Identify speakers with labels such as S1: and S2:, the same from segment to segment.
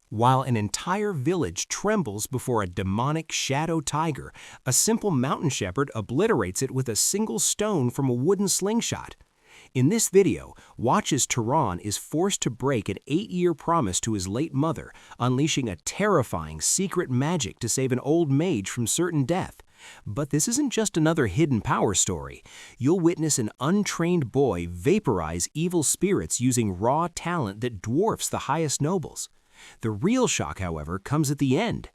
S1: While an entire village trembles before a demonic shadow tiger, a simple mountain shepherd obliterates it with a single stone from a wooden slingshot. In this video, watch as Turan is forced to break an 8-year promise to his late mother, unleashing a terrifying secret magic to save an old mage from certain death. But this isn't just another hidden power story. You'll witness an untrained boy vaporize evil spirits using raw talent that dwarfs the highest nobles. The real shock, however, comes at the end.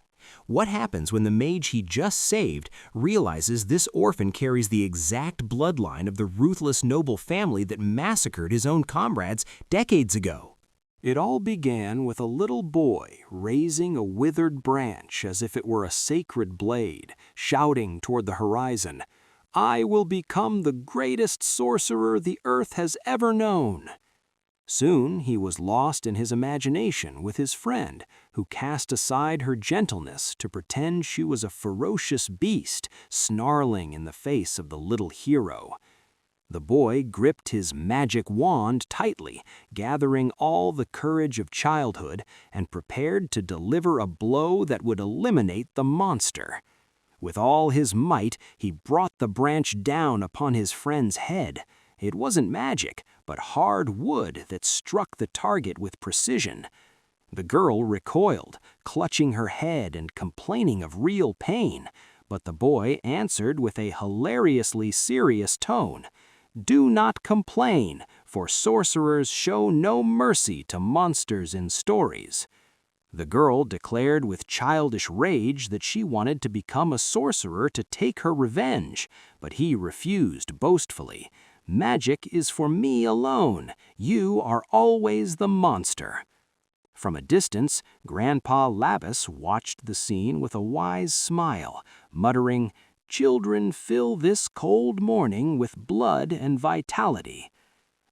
S1: What happens when the mage he just saved realizes this orphan carries the exact bloodline of the ruthless noble family that massacred his own comrades decades ago?
S2: It all began with a little boy raising a withered branch as if it were a sacred blade, shouting toward the horizon, "I will become the greatest sorcerer the earth has ever known." Soon he was lost in his imagination with his friend, who cast aside her gentleness to pretend she was a ferocious beast snarling in the face of the little hero. The boy gripped his magic wand tightly, gathering all the courage of childhood, and prepared to deliver a blow that would eliminate the monster. With all his might, he brought the branch down upon his friend's head. It wasn't magic, but hard wood that struck the target with precision. The girl recoiled, clutching her head and complaining of real pain, but the boy answered with a hilariously serious tone, "Do not complain, for sorcerers show no mercy to monsters in stories." The girl declared with childish rage that she wanted to become a sorcerer to take her revenge, but he refused boastfully. "Magic is for me alone. You are always the monster." From a distance, Grandpa Labbus watched the scene with a wise smile, muttering, "Children fill this cold morning with blood and vitality."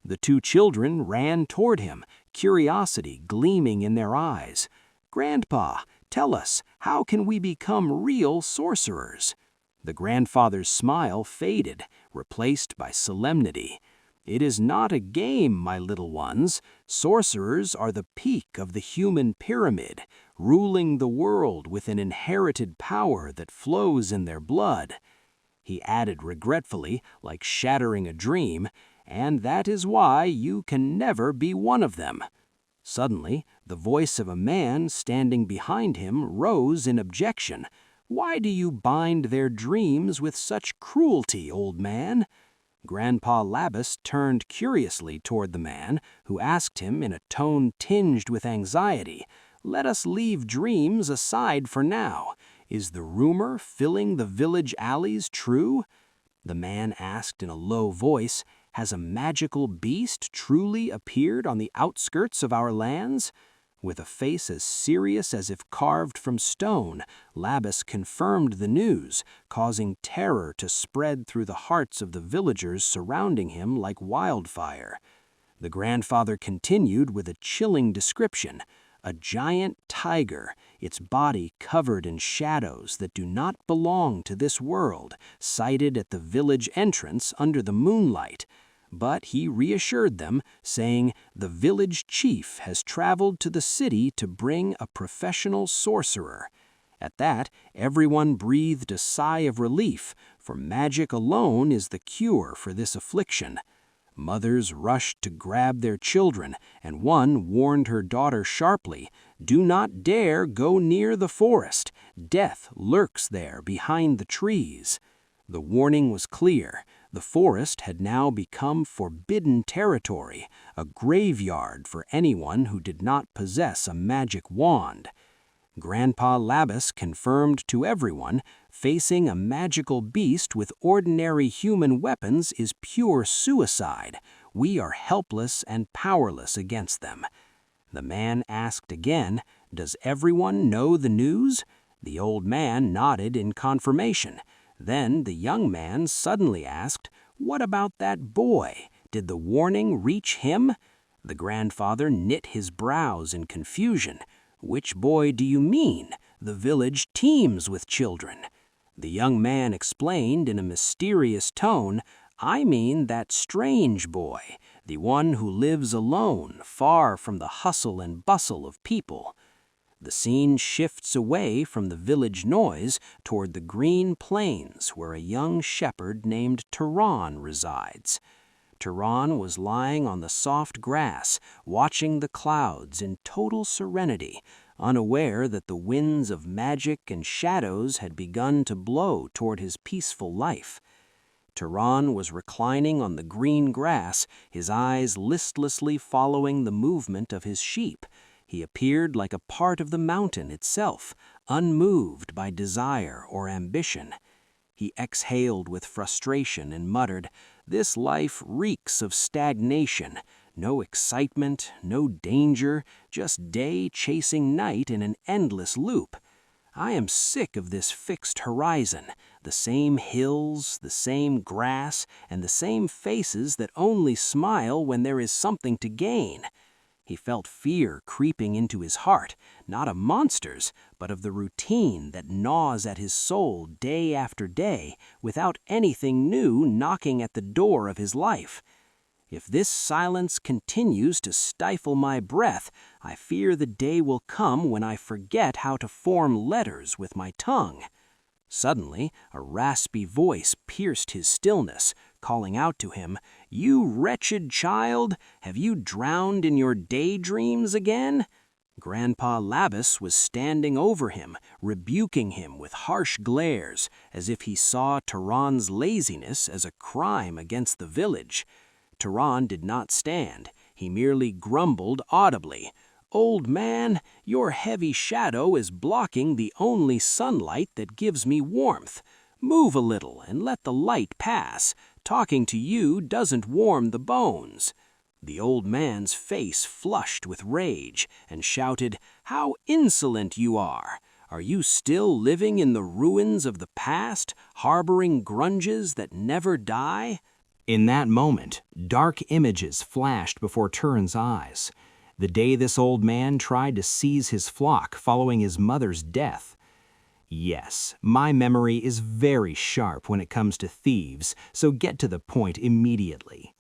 S2: The two children ran toward him, curiosity gleaming in their eyes. "Grandpa, tell us, how can we become real sorcerers?" The grandfather's smile faded, replaced by solemnity. "It is not a game, my little ones. Sorcerers are the peak of the human pyramid, ruling the world with an inherited power that flows in their blood." He added regretfully, like shattering a dream, "And that is why you can never be one of them." Suddenly, the voice of a man standing behind him rose in objection. "Why do you bind their dreams with such cruelty, old man?" Grandpa Labbus turned curiously toward the man, who asked him in a tone tinged with anxiety, "Let us leave dreams aside for now. Is the rumor filling the village alleys true?" The man asked in a low voice, "Has a magical beast truly appeared on the outskirts of our lands?" With a face as serious as if carved from stone, Labbus confirmed the news, causing terror to spread through the hearts of the villagers surrounding him like wildfire. The grandfather continued with a chilling description. "A giant tiger, its body covered in shadows that do not belong to this world, sighted at the village entrance under the moonlight." But he reassured them, saying, "The village chief has traveled to the city to bring a professional sorcerer." At that, everyone breathed a sigh of relief, for magic alone is the cure for this affliction. Mothers rushed to grab their children, and one warned her daughter sharply, "Do not dare go near the forest. Death lurks there behind the trees." The warning was clear. The forest had now become forbidden territory, a graveyard for anyone who did not possess a magic wand. Grandpa Labbus confirmed to everyone, facing a magical beast with ordinary human weapons is pure suicide. We are helpless and powerless against them. The man asked again, "Does everyone know the news?" The old man nodded in confirmation. Then the young man suddenly asked, "What about that boy? Did the warning reach him?" The grandfather knit his brows in confusion. "Which boy do you mean? The village teems with children." The young man explained in a mysterious tone, "I mean that strange boy, the one who lives alone, far from the hustle and bustle of people." The scene shifts away from the village noise toward the green plains where a young shepherd named Turan resides. Turan was lying on the soft grass, watching the clouds in total serenity, unaware that the winds of magic and shadows had begun to blow toward his peaceful life. Turan was reclining on the green grass, his eyes listlessly following the movement of his sheep. He appeared like a part of the mountain itself, unmoved by desire or ambition. He exhaled with frustration and muttered, "This life reeks of stagnation. No excitement, no danger, just day chasing night in an endless loop. I am sick of this fixed horizon, the same hills, the same grass, and the same faces that only smile when there is something to gain." He felt fear creeping into his heart, not of monsters, but of the routine that gnaws at his soul day after day without anything new knocking at the door of his life. "If this silence continues to stifle my breath, I fear the day will come when I forget how to form letters with my tongue." Suddenly, a raspy voice pierced his stillness, calling out to him, "You wretched child, have you drowned in your daydreams again?" Grandpa Labbus was standing over him, rebuking him with harsh glares, as if he saw Turan's laziness as a crime against the village. Turan did not stand. He merely grumbled audibly, "Old man, your heavy shadow is blocking the only sunlight that gives me warmth. Move a little and let the light pass. Talking to you doesn't warm the bones." The old man's face flushed with rage and shouted, "How insolent you are! Are you still living in the ruins of the past, harboring grudges that never die?"
S1: In that moment, dark images flashed before Turan's eyes. The day this old man tried to seize his flock following his mother's death. Yes, my memory is very sharp when it comes to thieves, so get to the point immediately.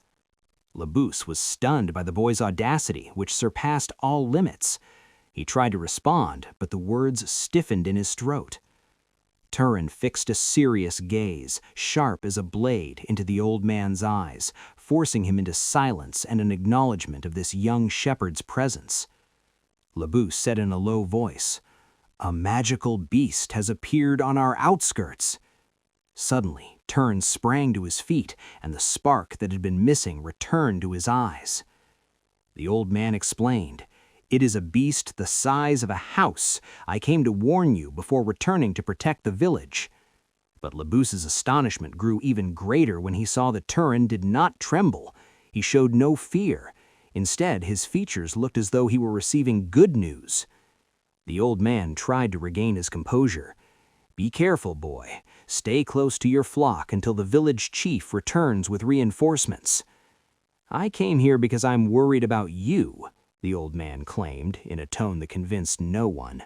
S1: Labbus was stunned by the boy's audacity, which surpassed all limits. He tried to respond, but the words stiffened in his throat. Turan fixed a serious gaze, sharp as a blade, into the old man's eyes, forcing him into silence and an acknowledgement of this young shepherd's presence. Labbus said in a low voice, "A magical beast has appeared on our outskirts." Suddenly, Turan sprang to his feet, and the spark that had been missing returned to his eyes. The old man explained, "It is a beast the size of a house. I came to warn you before returning to protect the village." But Labbus's astonishment grew even greater when he saw that Turan did not tremble. He showed no fear. Instead, his features looked as though he were receiving good news. The old man tried to regain his composure. "Be careful, boy. Stay close to your flock until the village chief returns with reinforcements." "I came here because I'm worried about you," the old man claimed, in a tone that convinced no one.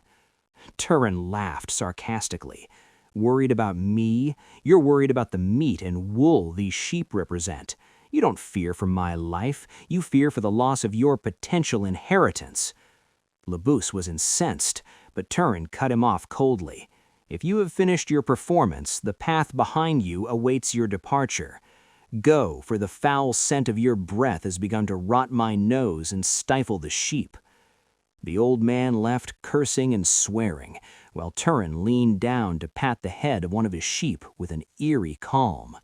S1: Turan laughed sarcastically. "Worried about me? You're worried about the meat and wool these sheep represent. You don't fear for my life. You fear for the loss of your potential inheritance." Labbus was incensed, but Turan cut him off coldly. "If you have finished your performance, the path behind you awaits your departure. Go, for the foul scent of your breath has begun to rot my nose and stifle the sheep." The old man left cursing and swearing, while Turan leaned down to pat the head of one of his sheep with an eerie calm.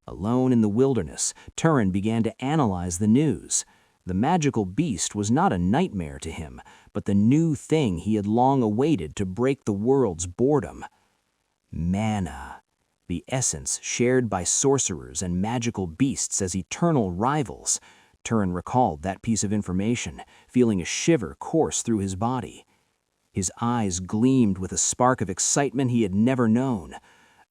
S1: Alone in the wilderness, Turan began to analyze the news. The magical beast was not a nightmare to him, but the new thing he had long awaited to break the world's boredom. Mana, the essence shared by sorcerers and magical beasts as eternal rivals. Turan recalled that piece of information, feeling a shiver course through his body. His eyes gleamed with a spark of excitement he had never known.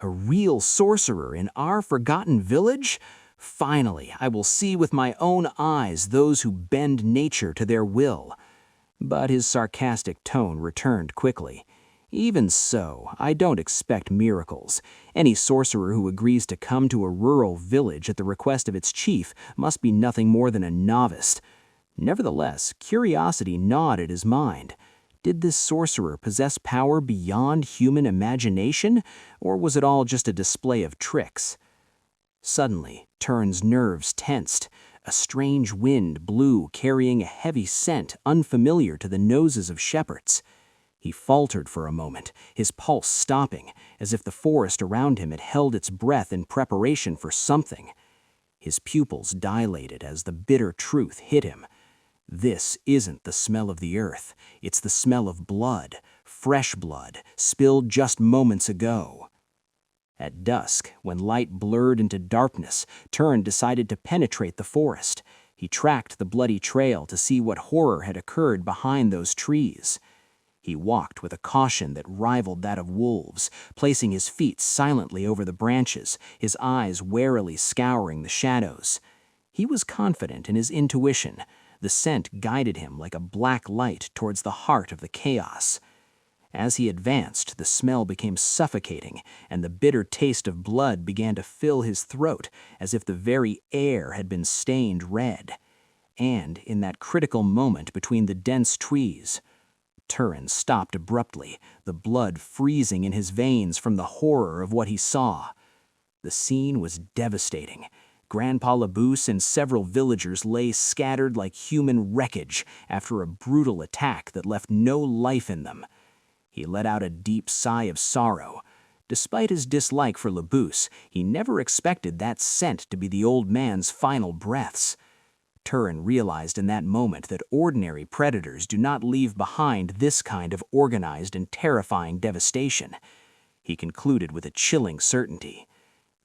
S1: A real sorcerer in our forgotten village? Finally, I will see with my own eyes those who bend nature to their will. But his sarcastic tone returned quickly. Even so, I don't expect miracles. Any sorcerer who agrees to come to a rural village at the request of its chief must be nothing more than a novice. Nevertheless, curiosity gnawed at his mind.
S2: Did this sorcerer possess power beyond human imagination, or was it all just a display of tricks? Suddenly, Turan's nerves tensed. A strange wind blew, carrying a heavy scent unfamiliar to the noses of shepherds. He faltered for a moment, his pulse stopping, as if the forest around him had held its breath in preparation for something. His pupils dilated as the bitter truth hit him. This isn't the smell of the earth. It's the smell of blood, fresh blood, spilled just moments ago. At dusk, when light blurred into darkness, Turan decided to penetrate the forest. He tracked the bloody trail to see what horror had occurred behind those trees. He walked with a caution that rivaled that of wolves, placing his feet silently over the branches, his eyes warily scouring the shadows. He was confident in his intuition. The scent guided him like a black light towards the heart of the chaos. As he advanced, the smell became suffocating, and the bitter taste of blood began to fill his throat, as if the very air had been stained red. And in that critical moment between the dense trees, Turan stopped abruptly, the blood freezing in his veins from the horror of what he saw. The scene was devastating. Grandpa Labous and several villagers lay scattered like human wreckage after a brutal attack that left no life in them. He let out a deep sigh of sorrow. Despite his dislike for Labous, he never expected that scent to be the old man's final breaths. Turan realized in that moment that ordinary predators do not leave behind this kind of organized and terrifying devastation. He concluded with a chilling certainty.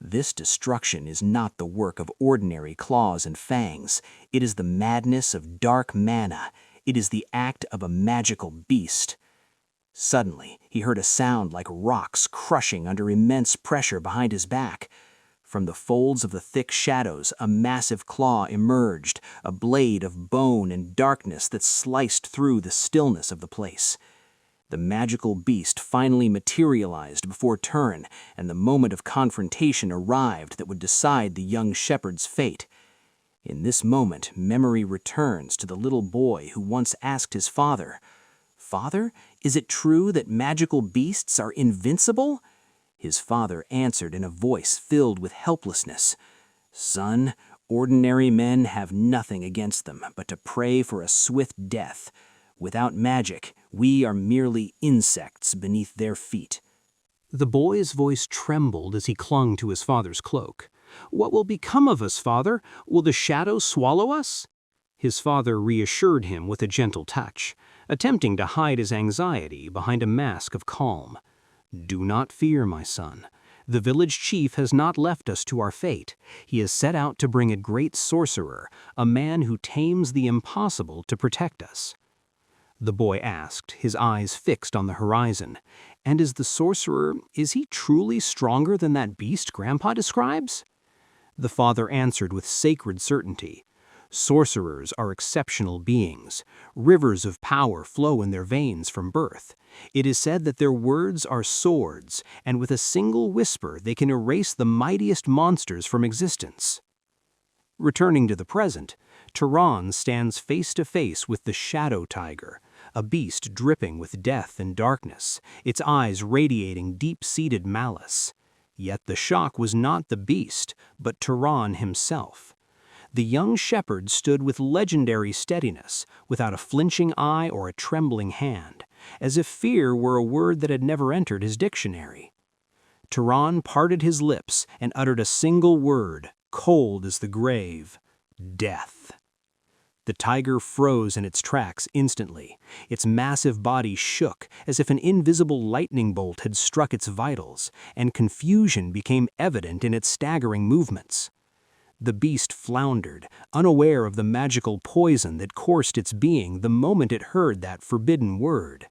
S2: This destruction is not the work of ordinary claws and fangs. It is the madness of dark mana. It is the act of a magical beast. Suddenly, he heard a sound like rocks crushing under immense pressure behind his back. From the folds of the thick shadows, a massive claw emerged, a blade of bone and darkness that sliced through the stillness of the place. The magical beast finally materialized before Turan, and the moment of confrontation arrived that would decide the young shepherd's fate. In this moment, memory returns to the little boy who once asked his father, "Father, is it true that magical beasts are invincible?" His father answered in a voice filled with helplessness, "Son, ordinary men have nothing against them but to pray for a swift death. Without magic, we are merely insects beneath their feet."
S1: The boy's voice trembled as he clung to his father's cloak. "What will become of us, father? Will the shadows swallow us?" His father reassured him with a gentle touch, attempting to hide his anxiety behind a mask of calm. "Do not fear, my son. The village chief has not left us to our fate. He has set out to bring a great sorcerer, a man who tames the impossible to protect us." The boy asked, his eyes fixed on the horizon, "And is the sorcerer, is he truly stronger than that beast Grandpa describes?" The father answered with sacred certainty, "Sorcerers are exceptional beings. Rivers of power flow in their veins from birth. It is said that their words are swords, and with a single whisper they can erase the mightiest monsters from existence." Returning to the present, Turan stands face to face with the shadow tiger, a beast dripping with death and darkness, its eyes radiating deep-seated malice. Yet the shock was not the beast, but Turan himself. The young shepherd stood with legendary steadiness, without a flinching eye or a trembling hand, as if fear were a word that had never entered his dictionary. Turan parted his lips and uttered a single word, cold as the grave: death. The tiger froze in its tracks instantly. Its massive body shook as if an invisible lightning bolt had struck its vitals, and confusion became evident in its staggering movements. The beast floundered, unaware of the magical poison that coursed its being the moment it heard that forbidden word.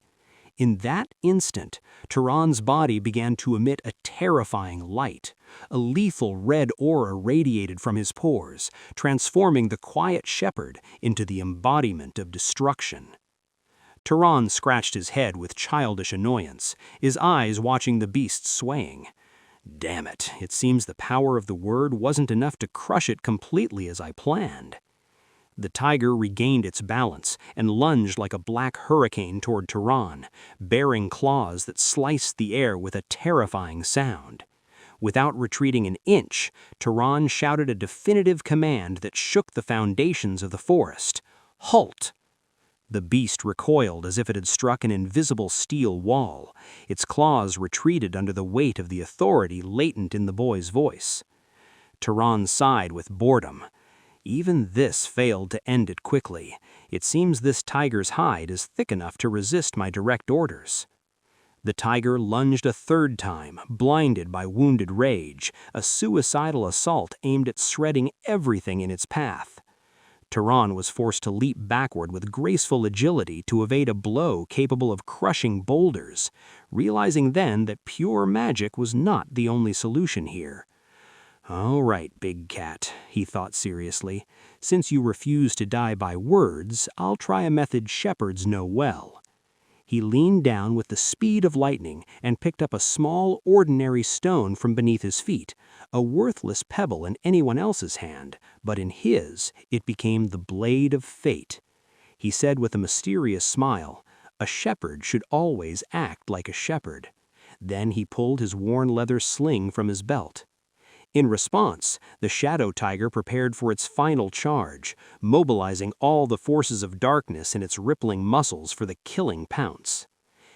S1: In that instant, Turan's body began to emit a terrifying light. A lethal red aura radiated from his pores, transforming the quiet shepherd into the embodiment of destruction. Turan scratched his head with childish annoyance, his eyes watching the beast swaying. Damn it, it seems the power of the word wasn't enough to crush it completely as I planned.
S2: The tiger regained its balance and lunged like a black hurricane toward Turan, bearing claws that sliced the air with a terrifying sound. Without retreating an inch, Turan shouted a definitive command that shook the foundations of the forest. "Halt!" The beast recoiled as if it had struck an invisible steel wall. Its claws retreated under the weight of the authority latent in the boy's voice. Turan sighed with boredom. Even this failed to end it quickly. It seems this tiger's hide is thick enough to resist my direct orders. The tiger lunged a third time, blinded by wounded rage, a suicidal assault aimed at shredding everything in its path. Turan was forced to leap backward with graceful agility to evade a blow capable of crushing boulders, realizing then that pure magic was not the only solution here. "All right, big cat," he thought seriously. "Since you refuse to die by words, I'll try a method shepherds know well." He leaned down with the speed of lightning and picked up a small, ordinary stone from beneath his feet, a worthless pebble in anyone else's hand, but in his it became the blade of fate. He said with a mysterious smile, "A shepherd should always act like a shepherd." Then he pulled his worn leather sling from his belt. In response, the shadow tiger prepared for its final charge, mobilizing all the forces of darkness in its rippling muscles for the killing pounce.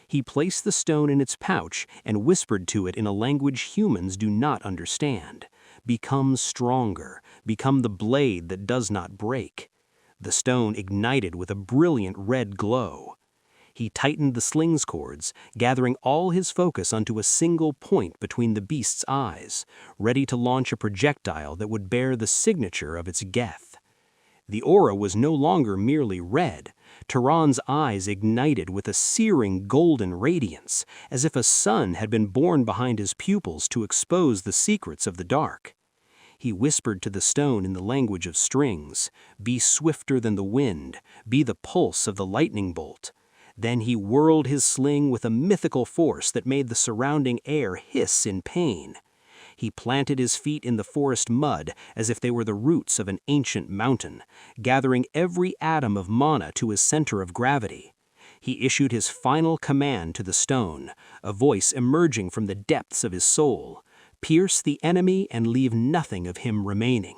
S2: He placed the stone in its pouch and whispered to it in a language humans do not understand. "Become stronger, become the blade that does not break." The stone ignited with a brilliant red glow. He tightened the sling's cords, gathering all his focus onto a single point between the beast's eyes, ready to launch a projectile that would bear the signature of its geth. The aura was no longer merely red. Turan's eyes ignited with a searing golden radiance, as if a sun had been born behind his pupils to expose the secrets of the dark. He whispered to the stone in the language of strings, "Be swifter than the wind, be the pulse of the lightning bolt." Then he whirled his sling with a mythical force that made the surrounding air hiss in pain. He planted his feet in the forest mud as if they were the roots of an ancient mountain, gathering every atom of mana to his center of gravity. He issued his final command to the stone, a voice emerging from the depths of his soul: "Pierce the enemy and leave nothing of him remaining."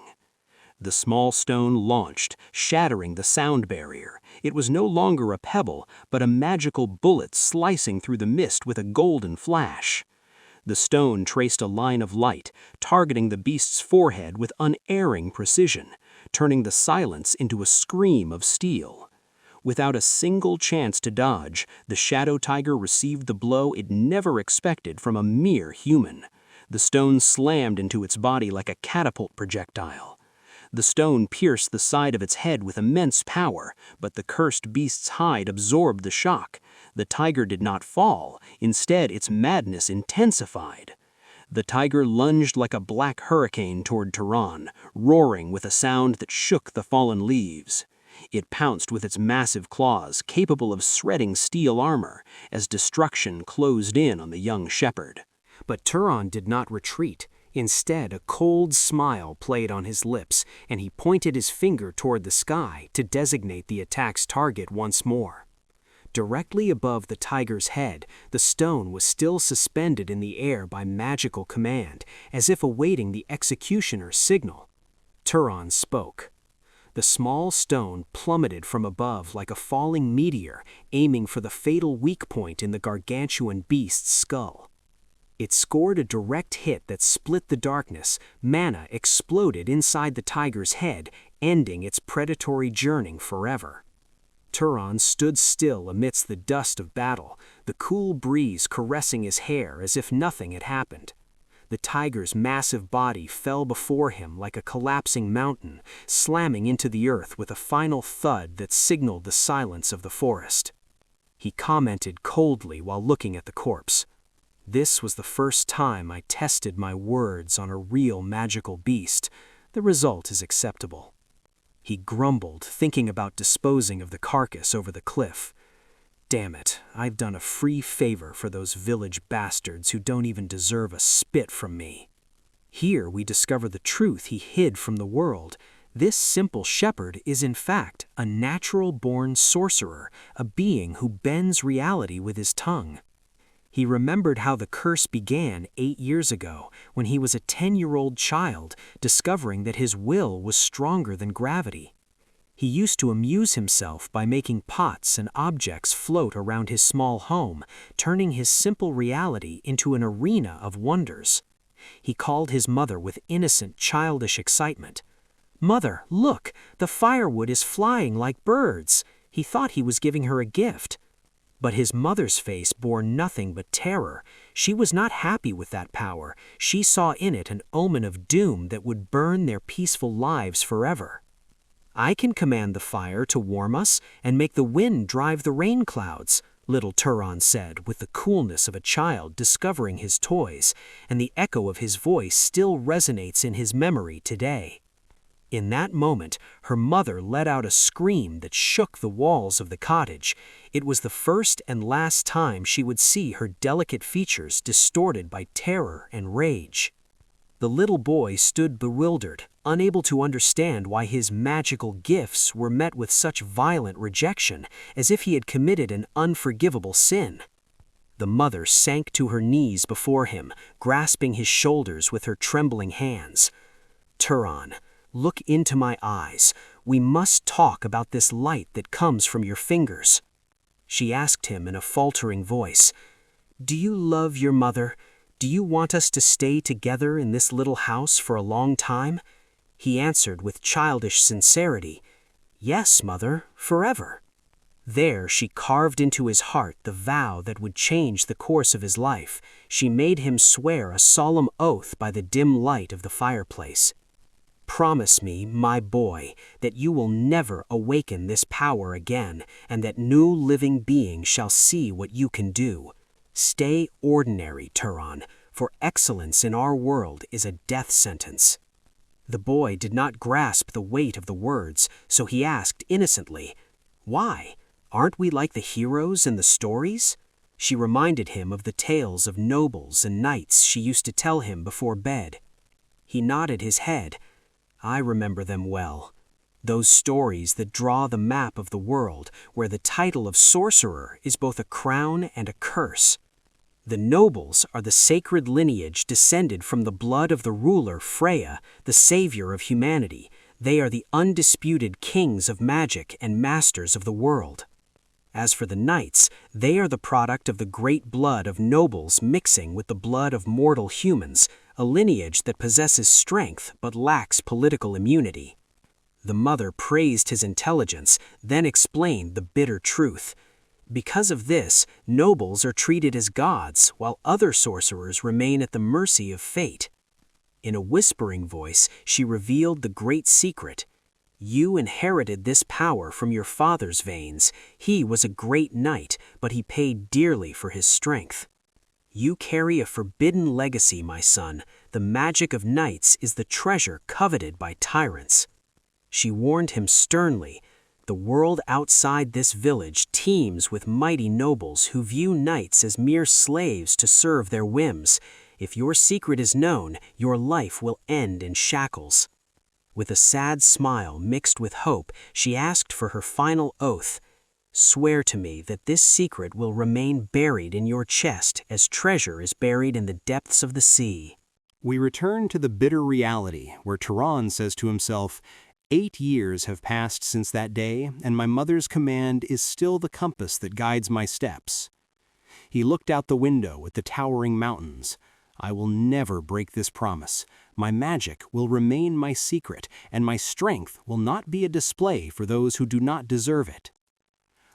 S2: The small stone launched, shattering the sound barrier. It was no longer a pebble, but a magical bullet slicing through the mist with a golden flash. The stone traced a line of light, targeting the beast's forehead with unerring precision, turning the silence into a scream of steel. Without a single chance to dodge, the shadow tiger received the blow it never expected from a mere human. The stone slammed into its body like a catapult projectile. The stone pierced the side of its head with immense power, but the cursed beast's hide absorbed the shock. The tiger did not fall. Instead, its madness intensified. The tiger lunged like a black hurricane toward Turan, roaring with a sound that shook the fallen leaves. It pounced with its massive claws, capable of shredding steel armor, as destruction closed in on the young shepherd. But Turan did not retreat. Instead, a cold smile played on his lips, and he pointed his finger toward the sky to designate the attack's target once more. Directly above the tiger's head, the stone was still suspended in the air by magical command, as if awaiting the executioner's signal. Turan spoke. The small stone plummeted from above like a falling meteor, aiming for the fatal weak point in the gargantuan beast's skull. It scored a direct hit that split the darkness. Mana exploded inside the tiger's head, ending its predatory journey forever. Turan stood still amidst the dust of battle, the cool breeze caressing his hair as if nothing had happened. The tiger's massive body fell before him like a collapsing mountain, slamming into the earth with a final thud that signaled the silence of the forest. He commented coldly while looking at the corpse. "This was the first time I tested my words on a real magical beast. The result is acceptable." He grumbled, thinking about disposing of the carcass over the cliff. "Damn it, I've done a free favor for those village bastards who don't even deserve a spit from me." Here we discover the truth he hid from the world. This simple shepherd is in fact a natural-born sorcerer, a being who bends reality with his tongue. He remembered how the curse began 8 years ago, when he was a 10-year-old child, discovering that his will was stronger than gravity. He used to amuse himself by making pots and objects float around his small home, turning his simple reality into an arena of wonders. He called his mother with innocent, childish excitement. "Mother, look, the firewood is flying like birds." He thought he was giving her a gift. But his mother's face bore nothing but terror. She was not happy with that power. She saw in it an omen of doom that would burn their peaceful lives forever. "I can command the fire to warm us and make the wind drive the rain clouds," little Turan said with the coolness of a child discovering his toys, and the echo of his voice still resonates in his memory today. In that moment, her mother let out a scream that shook the walls of the cottage. It was the first and last time she would see her delicate features distorted by terror and rage. The little boy stood bewildered, unable to understand why his magical gifts were met with such violent rejection, as if he had committed an unforgivable sin. The mother sank to her knees before him, grasping his shoulders with her trembling hands. "Turan, look into my eyes. We must talk about this light that comes from your fingers." She asked him in a faltering voice, "Do you love your mother? Do you want us to stay together in this little house for a long time?" He answered with childish sincerity, "Yes, mother, forever." There she carved into his heart the vow that would change the course of his life. She made him swear a solemn oath by the dim light of the fireplace. "Promise me, my boy, that you will never awaken this power again, and that new living beings shall see what you can do. Stay ordinary, Turan, for excellence in our world is a death sentence." The boy did not grasp the weight of the words, so he asked innocently, "Why? Aren't we like the heroes in the stories?" She reminded him of the tales of nobles and knights she used to tell him before bed. He nodded his head. "I remember them well. Those stories that draw the map of the world, where the title of sorcerer is both a crown and a curse. The nobles are the sacred lineage descended from the blood of the ruler Freya, the savior of humanity. They are the undisputed kings of magic and masters of the world. As for the knights, they are the product of the great blood of nobles mixing with the blood of mortal humans, a lineage that possesses strength but lacks political immunity." The mother praised his intelligence, then explained the bitter truth. Because of this, nobles are treated as gods, while other sorcerers remain at the mercy of fate. In a whispering voice, she revealed the great secret. "You inherited this power from your father's veins. He was a great knight, but he paid dearly for his strength. You carry a forbidden legacy, my son. The magic of knights is the treasure coveted by tyrants." She warned him sternly. "The world outside this village teems with mighty nobles who view knights as mere slaves to serve their whims. If your secret is known, your life will end in shackles." With a sad smile mixed with hope, she asked for her final oath. "Swear to me that this secret will remain buried in your chest as treasure is buried in the depths of the sea."
S1: We return to the bitter reality where Turan says to himself, 8 years have passed since that day, and my mother's command is still the compass that guides my steps. He looked out the window at the towering mountains. I will never break this promise. My magic will remain my secret, and my strength will not be a display for those who do not deserve it.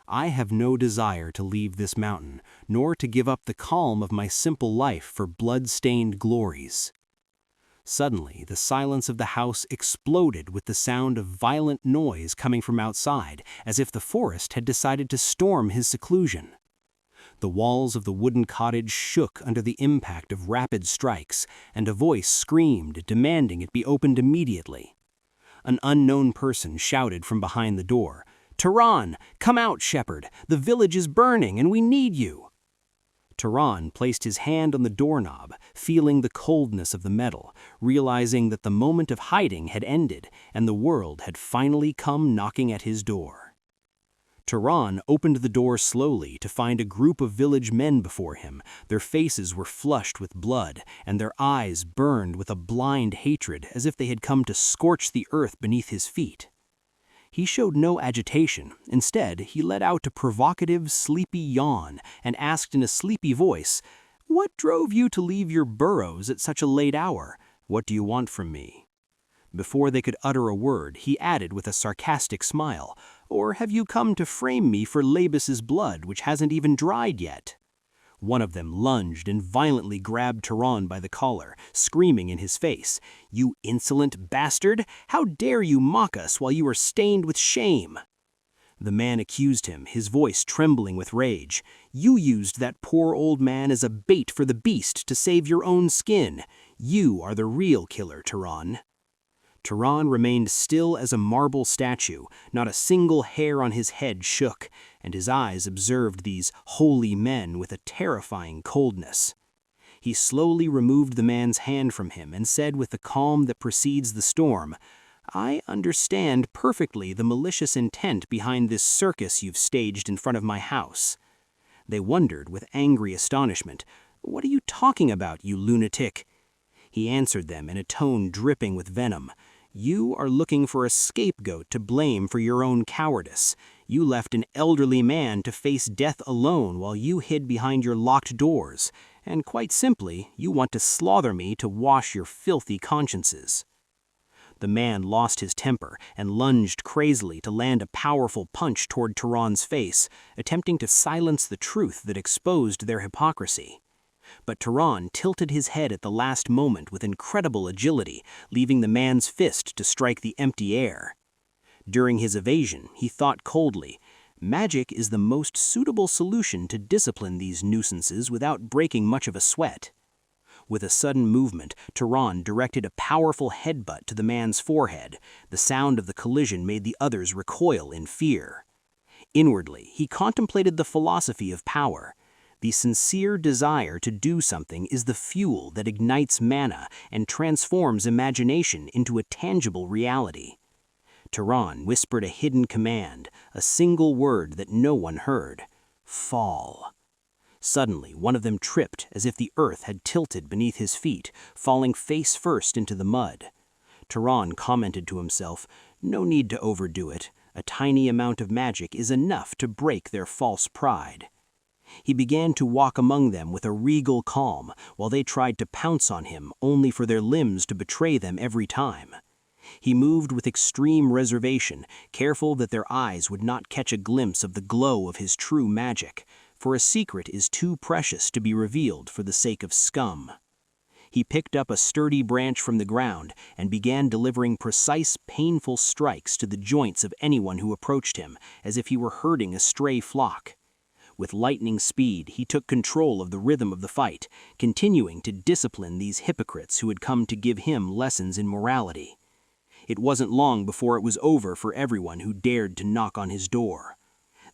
S1: I have no desire to leave this mountain, nor to give up the calm of my simple life for blood-stained glories. Suddenly, the silence of the house exploded with the sound of violent noise coming from outside, as if the forest had decided to storm his seclusion. The walls of the wooden cottage shook under the impact of rapid strikes, and a voice screamed, demanding it be opened immediately. An unknown person shouted from behind the door, "Turan, come out, shepherd! The village is burning, and we need you!"
S2: Turan placed his hand on the doorknob, feeling the coldness of the metal, realizing that the moment of hiding had ended and the world had finally come knocking at his door. Turan opened the door slowly to find a group of village men before him. Their faces were flushed with blood, and their eyes burned with a blind hatred as if they had come to scorch the earth beneath his feet. He showed no agitation. Instead, he let out a provocative, sleepy yawn and asked in a sleepy voice, "What drove you to leave your burrows at such a late hour? What do you want from me?" Before they could utter a word, he added with a sarcastic smile, "Or have you come to frame me for Labus's blood, which hasn't even dried yet?" One of them lunged and violently grabbed Turan by the collar, screaming in his face, "You insolent bastard! How dare you mock us while you are stained with shame?" The man accused him, his voice trembling with rage. "You used that poor old man as a bait for the beast to save your own skin. You are the real killer, Turan." Turan remained still as a marble statue. Not a single hair on his head shook, and his eyes observed these holy men with a terrifying coldness. He slowly removed the man's hand from him and said with the calm that precedes the storm, "I understand perfectly the malicious intent behind this circus you've staged in front of my house." They wondered with angry astonishment, "What are you talking about, you lunatic?" He answered them in a tone dripping with venom. "You are looking for a scapegoat to blame for your own cowardice. You left an elderly man to face death alone while you hid behind your locked doors, and quite simply, you want to slaughter me to wash your filthy consciences." The man lost his temper and lunged crazily to land a powerful punch toward Turan's face, attempting to silence the truth that exposed their hypocrisy. But Turan tilted his head at the last moment with incredible agility, leaving the man's fist to strike the empty air. During his evasion, he thought coldly, "Magic is the most suitable solution to discipline these nuisances without breaking much of a sweat." With a sudden movement, Turan directed a powerful headbutt to the man's forehead. The sound of the collision made the others recoil in fear. Inwardly, he contemplated the philosophy of power. The sincere desire to do something is the fuel that ignites mana and transforms imagination into a tangible reality. Turan whispered a hidden command, a single word that no one heard: "Fall." Suddenly, one of them tripped as if the earth had tilted beneath his feet, falling face first into the mud. Turan commented to himself, "No need to overdo it. A tiny amount of magic is enough to break their false pride." He began to walk among them with a regal calm, while they tried to pounce on him only for their limbs to betray them every time. He moved with extreme reservation, careful that their eyes would not catch a glimpse of the glow of his true magic, for a secret is too precious to be revealed for the sake of scum. He picked up a sturdy branch from the ground and began delivering precise, painful strikes to the joints of anyone who approached him, as if he were herding a stray flock. With lightning speed, he took control of the rhythm of the fight, continuing to discipline these hypocrites who had come to give him lessons in morality. It wasn't long before it was over for everyone who dared to knock on his door.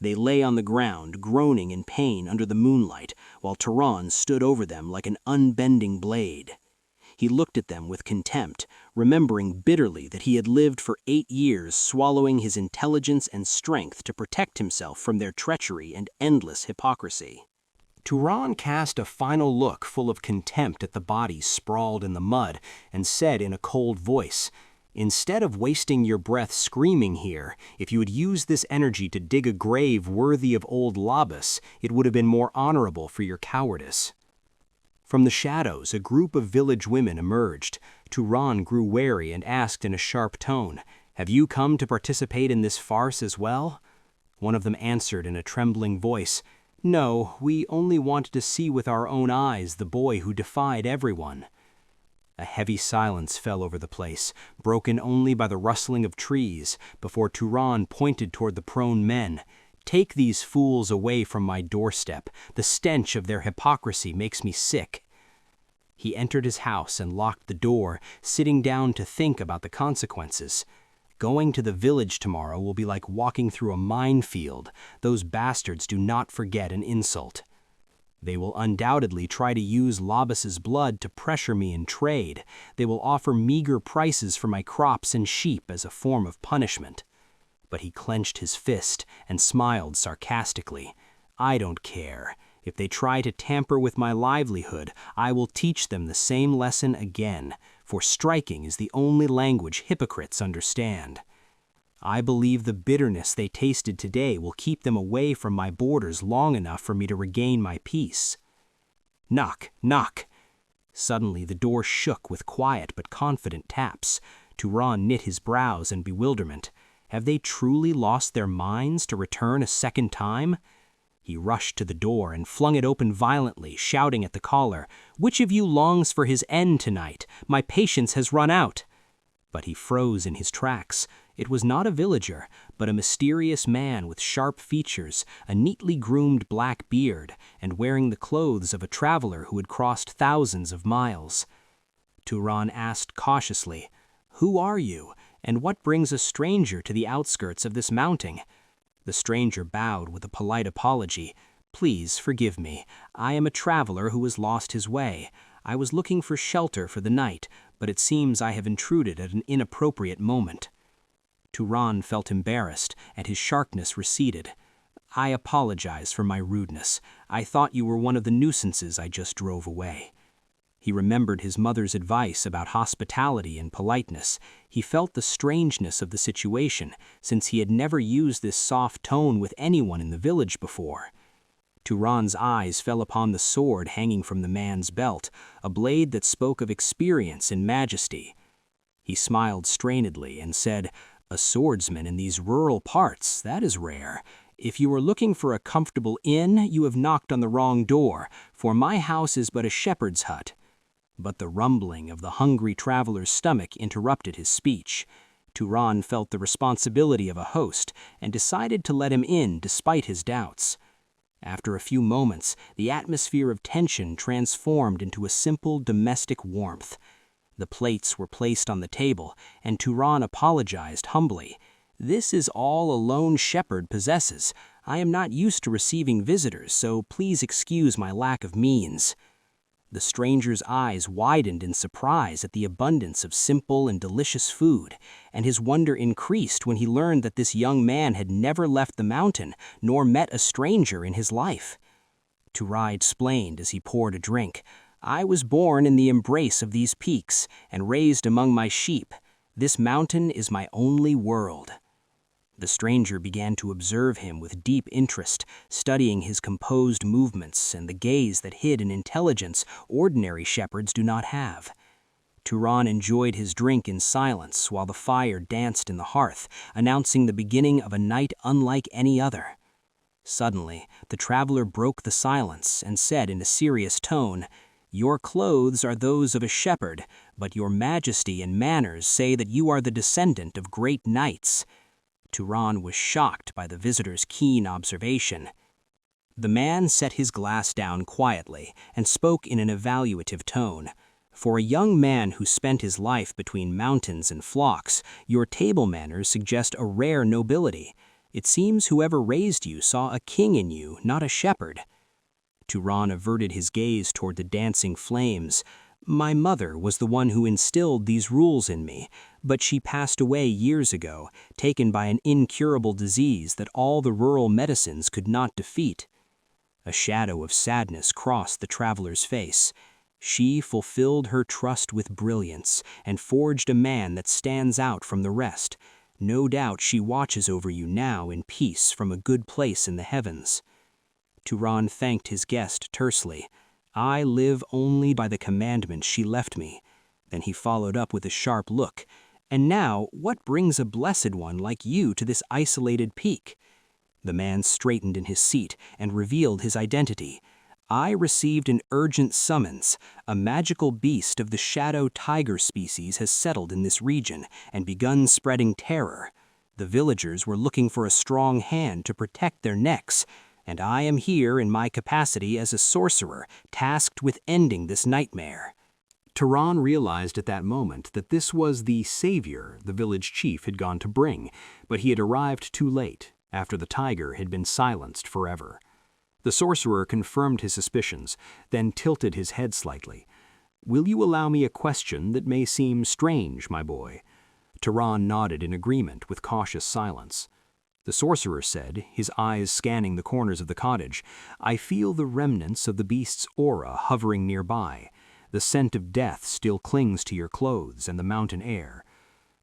S2: They lay on the ground, groaning in pain under the moonlight, while Turan stood over them like an unbending blade. He looked at them with contempt, remembering bitterly that he had lived for 8 years swallowing his intelligence and strength to protect himself from their treachery and endless hypocrisy. Turan cast a final look full of contempt at the body sprawled in the mud and said in a cold voice, "Instead of wasting your breath screaming here, if you had used this energy to dig a grave worthy of old Labus, it would have been more honorable for your cowardice." From the shadows, a group of village women emerged. Turan grew wary and asked in a sharp tone, "Have you come to participate in this farce as well?" One of them answered in a trembling voice, "No, we only wanted to see with our own eyes the boy who defied everyone." A heavy silence fell over the place, broken only by the rustling of trees, before Turan pointed toward the prone men. "Take these fools away from my doorstep. The stench of their hypocrisy makes me sick." He entered his house and locked the door, sitting down to think about the consequences. Going to the village tomorrow will be like walking through a minefield. Those bastards do not forget an insult.
S1: They will undoubtedly try to use Labas's blood to pressure me in trade. They will offer meager prices for my crops and sheep as a form of punishment." But he clenched his fist and smiled sarcastically. "I don't care. If they try to tamper with my livelihood, I will teach them the same lesson again, for striking is the only language hypocrites understand. I believe the bitterness they tasted today will keep them away from my borders long enough for me to regain my peace." Knock, knock. Suddenly the door shook with quiet but confident taps. Turan knit his brows in bewilderment. Have they truly lost their minds to return a second time? He rushed to the door and flung it open violently, shouting at the caller, "Which of you longs for his end tonight? My patience has run out." But he froze in his tracks. It was not a villager, but a mysterious man with sharp features, a neatly groomed black beard, and wearing the clothes of a traveler who had crossed thousands of miles. Turan asked cautiously, "Who are you, and what brings a stranger to the outskirts of this mountain?" The stranger bowed with a polite apology. "Please forgive me. I am a traveler who has lost his way. I was looking for shelter for the night, but it seems I have intruded at an inappropriate moment." Turan felt embarrassed, and his sharpness receded. "I apologize for my rudeness. I thought you were one of the nuisances I just drove away." He remembered his mother's advice about hospitality and politeness. He felt the strangeness of the situation, since he had never used this soft tone with anyone in the village before. Turan's eyes fell upon the sword hanging from the man's belt, a blade that spoke of experience and majesty. He smiled strainedly and said, "A swordsman in these rural parts, that is rare. If you are looking for a comfortable inn, you have knocked on the wrong door, for my house is but a shepherd's hut." But the rumbling of the hungry traveler's stomach interrupted his speech. Turan felt the responsibility of a host and decided to let him in despite his doubts. After a few moments, the atmosphere of tension transformed into a simple domestic warmth. The plates were placed on the table, and Turan apologized humbly. "This is all a lone shepherd possesses. I am not used to receiving visitors, so please excuse my lack of means." The stranger's eyes widened in surprise at the abundance of simple and delicious food, and his wonder increased when he learned that this young man had never left the mountain, nor met a stranger in his life. Turan explained as he poured a drink, "I was born in the embrace of these peaks, and raised among my sheep. This mountain is my only world." The stranger began to observe him with deep interest, studying his composed movements and the gaze that hid an intelligence ordinary shepherds do not have. Turan enjoyed his drink in silence while the fire danced in the hearth, announcing the beginning of a night unlike any other. Suddenly, the traveler broke the silence and said in a serious tone, "Your clothes are those of a shepherd, but your majesty and manners say that you are the descendant of great knights." Turan was shocked by the visitor's keen observation. The man set his glass down quietly and spoke in an evaluative tone. "For a young man who spent his life between mountains and flocks, your table manners suggest a rare nobility. It seems whoever raised you saw a king in you, not a shepherd." Turan averted his gaze toward the dancing flames. "My mother was the one who instilled these rules in me, but she passed away years ago, taken by an incurable disease that all the rural medicines could not defeat." A shadow of sadness crossed the traveler's face. "She fulfilled her trust with brilliance and forged a man that stands out from the rest. No doubt she watches over you now in peace from a good place in the heavens." Turan thanked his guest tersely. "I live only by the commandments she left me." Then he followed up with a sharp look. "And now, what brings a blessed one like you to this isolated peak?" The man straightened in his seat and revealed his identity. "I received an urgent summons. A magical beast of the shadow tiger species has settled in this region and begun spreading terror. The villagers were looking for a strong hand to protect their necks, and I am here in my capacity as a sorcerer, tasked with ending this nightmare." Turan realized at that moment that this was the savior the village chief had gone to bring, but he had arrived too late, after the tiger had been silenced forever.
S2: The sorcerer confirmed his suspicions, then tilted his head slightly. "Will you allow me a question that may seem strange, my boy?" Turan nodded in agreement with cautious silence. The sorcerer said, his eyes scanning the corners of the cottage, "I feel the remnants of the beast's aura hovering nearby. The scent of death still clings to your clothes and the mountain air.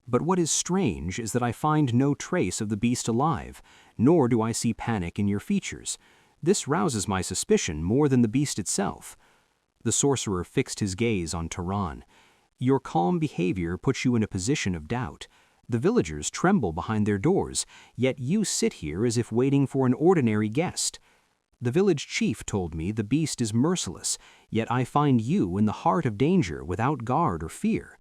S2: But what is strange is that I find no trace of the beast alive, nor do I see panic in your features. This rouses my suspicion more than the beast itself." The sorcerer fixed his gaze on Turan. "Your calm behavior puts you in a position of doubt. The villagers tremble behind their doors, yet you sit here as if waiting for an ordinary guest. The village chief told me the beast is merciless, yet I find you in the heart of danger without guard or fear.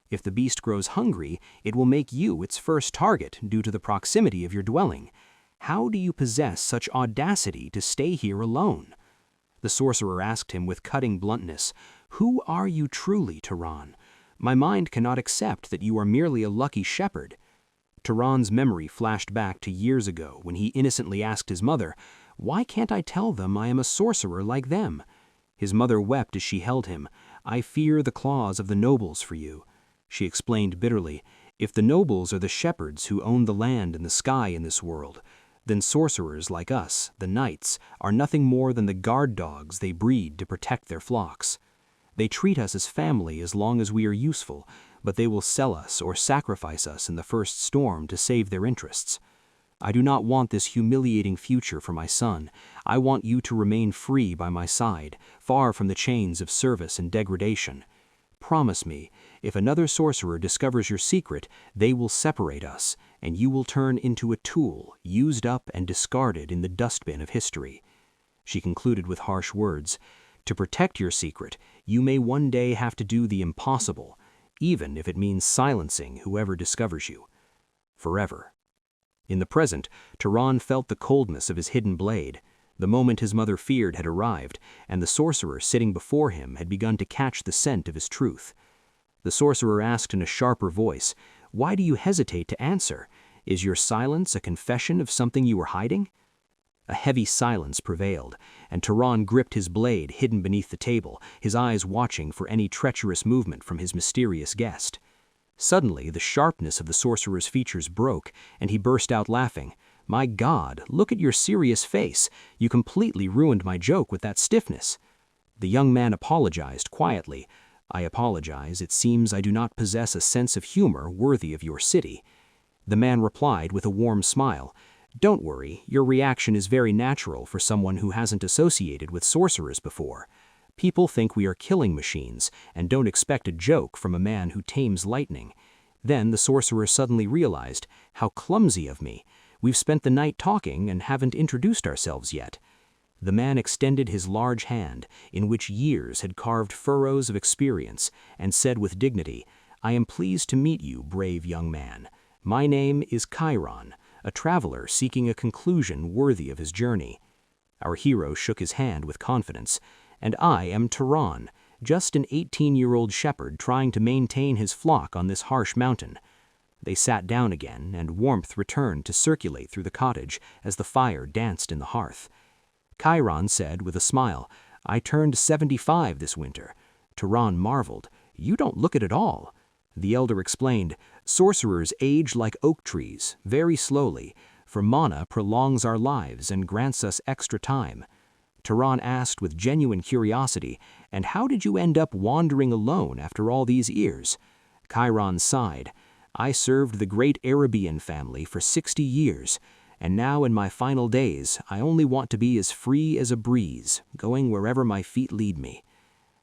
S2: If the beast grows hungry, it will make you its first target due to the proximity of your dwelling. How do you possess such audacity to stay here alone?" The sorcerer asked him with cutting bluntness, "Who are you truly, Turan? My mind cannot accept that you are merely a lucky shepherd." Turan's memory flashed back to years ago when he innocently asked his mother, "Why can't I tell them I am a sorcerer like them?" His mother wept as she held him. "I fear the claws of the nobles for you." She explained bitterly, "If the nobles are the shepherds who own the land and the sky in this world, then sorcerers like us, the knights, are nothing more than the guard dogs they breed to protect their flocks. They treat us as family as long as we are useful, but they will sell us or sacrifice us in the first storm to save their interests. I do not want this humiliating future for my son. I want you to remain free by my side, far from the chains of service and degradation. Promise me, if another sorcerer discovers your secret, they will separate us, and you will turn into a tool, used up and discarded in the dustbin of history." She concluded with harsh words, "To protect your secret, you may one day have to do the impossible, even if it means silencing whoever discovers you. Forever." In the present, Turan felt the coldness of his hidden blade. The moment his mother feared had arrived, and the sorcerer sitting before him had begun to catch the scent of his truth. The sorcerer asked in a sharper voice, "Why do you hesitate to answer? Is your silence a confession of something you were hiding?" A heavy silence prevailed, and Turan gripped his blade hidden beneath the table, his eyes watching for any treacherous movement from his mysterious guest. Suddenly, the sharpness of the sorcerer's features broke, and he burst out laughing. "My God, look at your serious face. You completely ruined my joke with that stiffness." The young man apologized quietly. "I apologize. It seems I do not possess a sense of humor worthy of your city." The man replied with a warm smile, "Don't worry, your reaction is very natural for someone who hasn't associated with sorcerers before. People think we are killing machines and don't expect a joke from a man who tames lightning." Then the sorcerer suddenly realized, "How clumsy of me. We've spent the night talking and haven't introduced ourselves yet." The man extended his large hand, in which years had carved furrows of experience, and said with dignity, "I am pleased to meet you, brave young man. My name is Chiron, a traveler seeking a conclusion worthy of his journey." Our hero shook his hand with confidence. "And I am Turan, just an 18-year-old shepherd trying to maintain his flock on this harsh mountain." They sat down again, and warmth returned to circulate through the cottage as the fire danced in the hearth. Chiron said with a smile, "I turned 75 this winter." Turan marveled, "You don't look it at all." The elder explained, "Sorcerers age like oak trees, very slowly, for mana prolongs our lives and grants us extra time." Turan asked with genuine curiosity, "And how did you end up wandering alone after all these years?" Chiron sighed, "I served the great Arabian family for 60 years, and now in my final days I only want to be as free as a breeze, going wherever my feet lead me."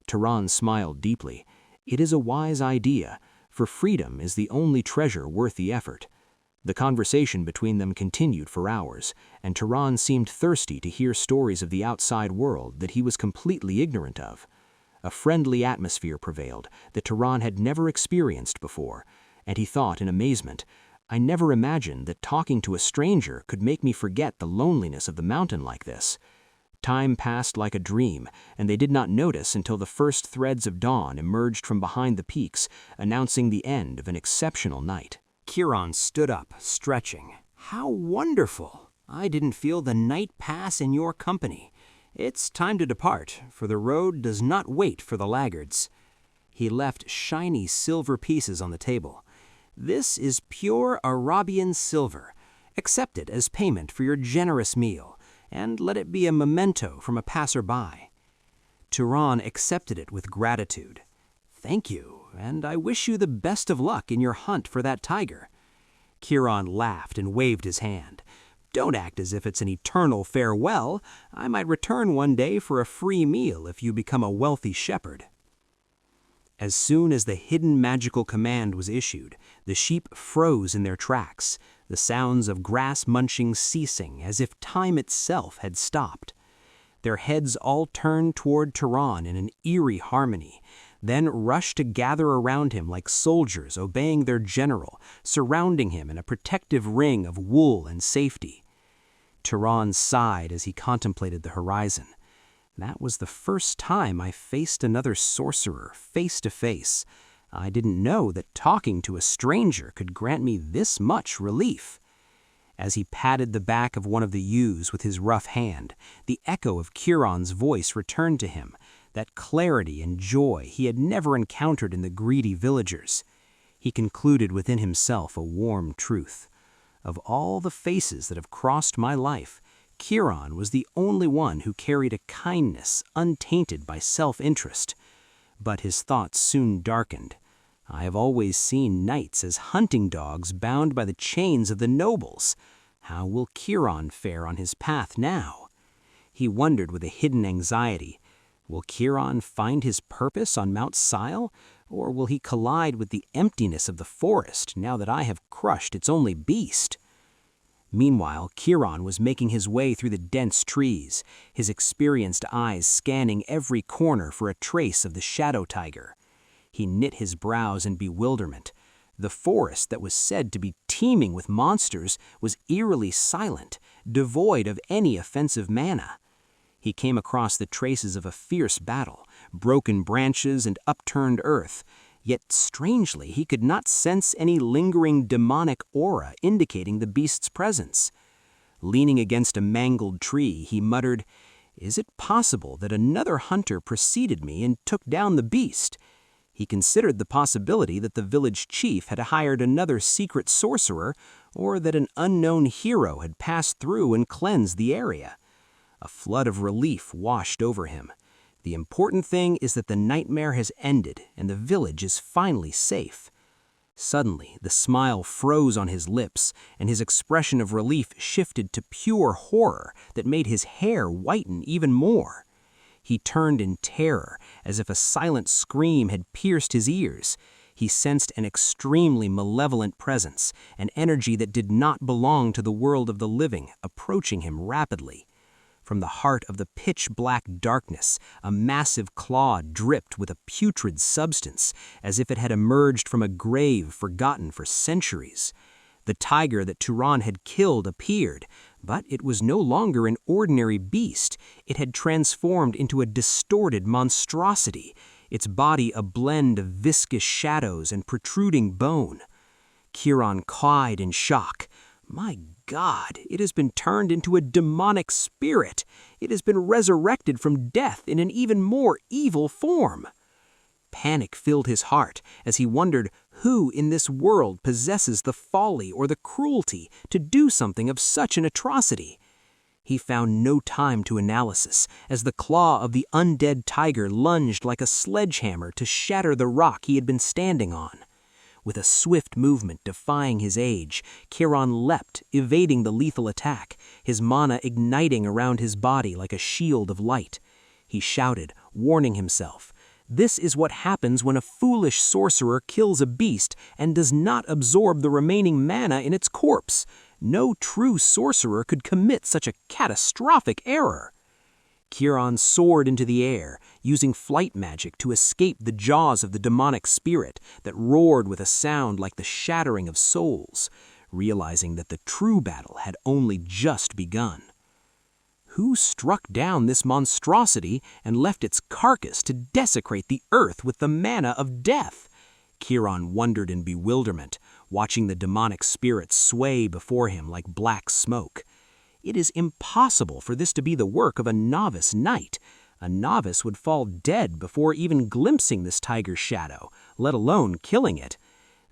S2: Turan smiled deeply. "It is a wise idea, for freedom is the only treasure worth the effort." The conversation between them continued for hours, and Turan seemed thirsty to hear stories of the outside world that he was completely ignorant of. A friendly atmosphere prevailed that Turan had never experienced before, and he thought in amazement, "I never imagined that talking to a stranger could make me forget the loneliness of the mountain like this." Time passed like a dream, and they did not notice until the first threads of dawn emerged from behind the peaks, announcing the end of an exceptional night. Chiron stood up, stretching. "How wonderful! I didn't feel the night pass in your company.
S1: It's time to depart, for the road does not wait for the laggards." He left shiny silver pieces on the table. "This is pure Arabian silver. Accept it as payment for your generous meal, and let it be a memento from a passer-by." Turan accepted it with gratitude. "Thank you, and I wish you the best of luck in your hunt for that tiger." Kiran laughed and waved his hand. "Don't act as if it's an eternal farewell. I might return one day for a free meal if you become a wealthy shepherd." As soon as the hidden magical command was issued, the sheep froze in their tracks, the sounds of grass munching ceasing as if time itself had stopped. Their heads all turned toward Turan in an eerie harmony, then rushed to gather around him like soldiers obeying their general, surrounding him in a protective ring of wool and safety. Turan sighed as he contemplated the horizon. That was the first time I faced another sorcerer face to face. I didn't know that talking to a stranger could grant me this much relief. As he patted the back of one of the ewes with his rough hand, the echo of Kiran's voice returned to him, that clarity and joy he had never encountered in the greedy villagers. He concluded within himself a warm truth. Of all the faces that have crossed my life, Kiran was the only one who carried a kindness untainted by self-interest. But his thoughts soon darkened. I have always seen knights as hunting dogs bound by the chains of the nobles. How will Kiran fare on his path now? He wondered with a hidden anxiety. Will Kiran find his purpose on Mount Sile, or will he collide with the emptiness of the forest now that I have crushed its only beast? Meanwhile, Kiran was making his way through the dense trees, his experienced eyes scanning every corner for a trace of the shadow tiger. He knit his brows in bewilderment. The forest that was said to be teeming with monsters was eerily silent, devoid of any offensive mana. He came across the traces of a fierce battle, broken branches and upturned earth, yet strangely he could not sense any lingering demonic aura indicating the beast's presence. Leaning against a mangled tree, he muttered, "Is it possible that another hunter preceded me and took down the beast?" He considered the possibility that the village chief had hired another secret sorcerer, or that an unknown hero had passed through and cleansed the area. A flood of relief washed over him. The important thing is that the nightmare has ended and the village is finally safe. Suddenly, the smile froze on his lips, and his expression of relief shifted to pure horror that made his hair whiten even more. He turned in terror, as if a silent scream had pierced his ears. He sensed an extremely malevolent presence, an energy that did not belong to the world of the living, approaching him rapidly. From the heart of the pitch-black darkness, a massive claw dripped with a putrid substance, as if it had emerged from a grave forgotten for centuries. The tiger that Turan had killed appeared, but it was no longer an ordinary beast. It had transformed into a distorted monstrosity, its body a blend of viscous shadows and protruding bone. Kiran cawed in shock. My God, it has been turned into a demonic spirit. It has been resurrected from death in an even more evil form. Panic filled his heart as he wondered who in this world possesses the folly or the cruelty to do something of such an atrocity. He found no time to analysis as the claw of the undead tiger lunged like a sledgehammer to shatter the rock he had been standing on. With a swift movement defying his age, Kiran leapt, evading the lethal attack, his mana igniting around his body like a shield of light. He shouted, warning himself, "This is what happens when a foolish sorcerer kills a beast and does not absorb the remaining mana in its corpse. No true sorcerer could commit such a catastrophic error." Kiran soared into the air, using flight magic to escape the jaws of the demonic spirit that roared with a sound like the shattering of souls, realizing that the true battle had only just begun. Who struck down this monstrosity and left its carcass to desecrate the earth with the manna of death? Kiran wondered in bewilderment, watching the demonic spirit sway before him like black smoke. It is impossible for this to be the work of a novice knight. A novice would fall dead before even glimpsing this tiger's shadow, let alone killing it.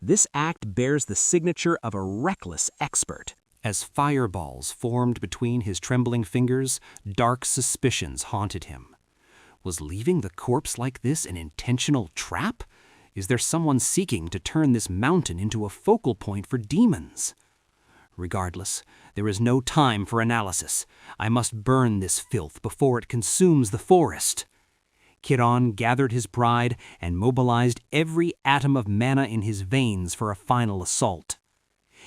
S1: This act bears the signature of a reckless expert.
S2: As fireballs formed between his trembling fingers, dark suspicions haunted him. Was leaving the corpse like this an intentional trap? Is there someone seeking to turn this mountain into a focal point for demons? Regardless, there is no time for analysis. I must burn this filth before it consumes the forest. Turan gathered his pride and mobilized every atom of mana in his veins for a final assault.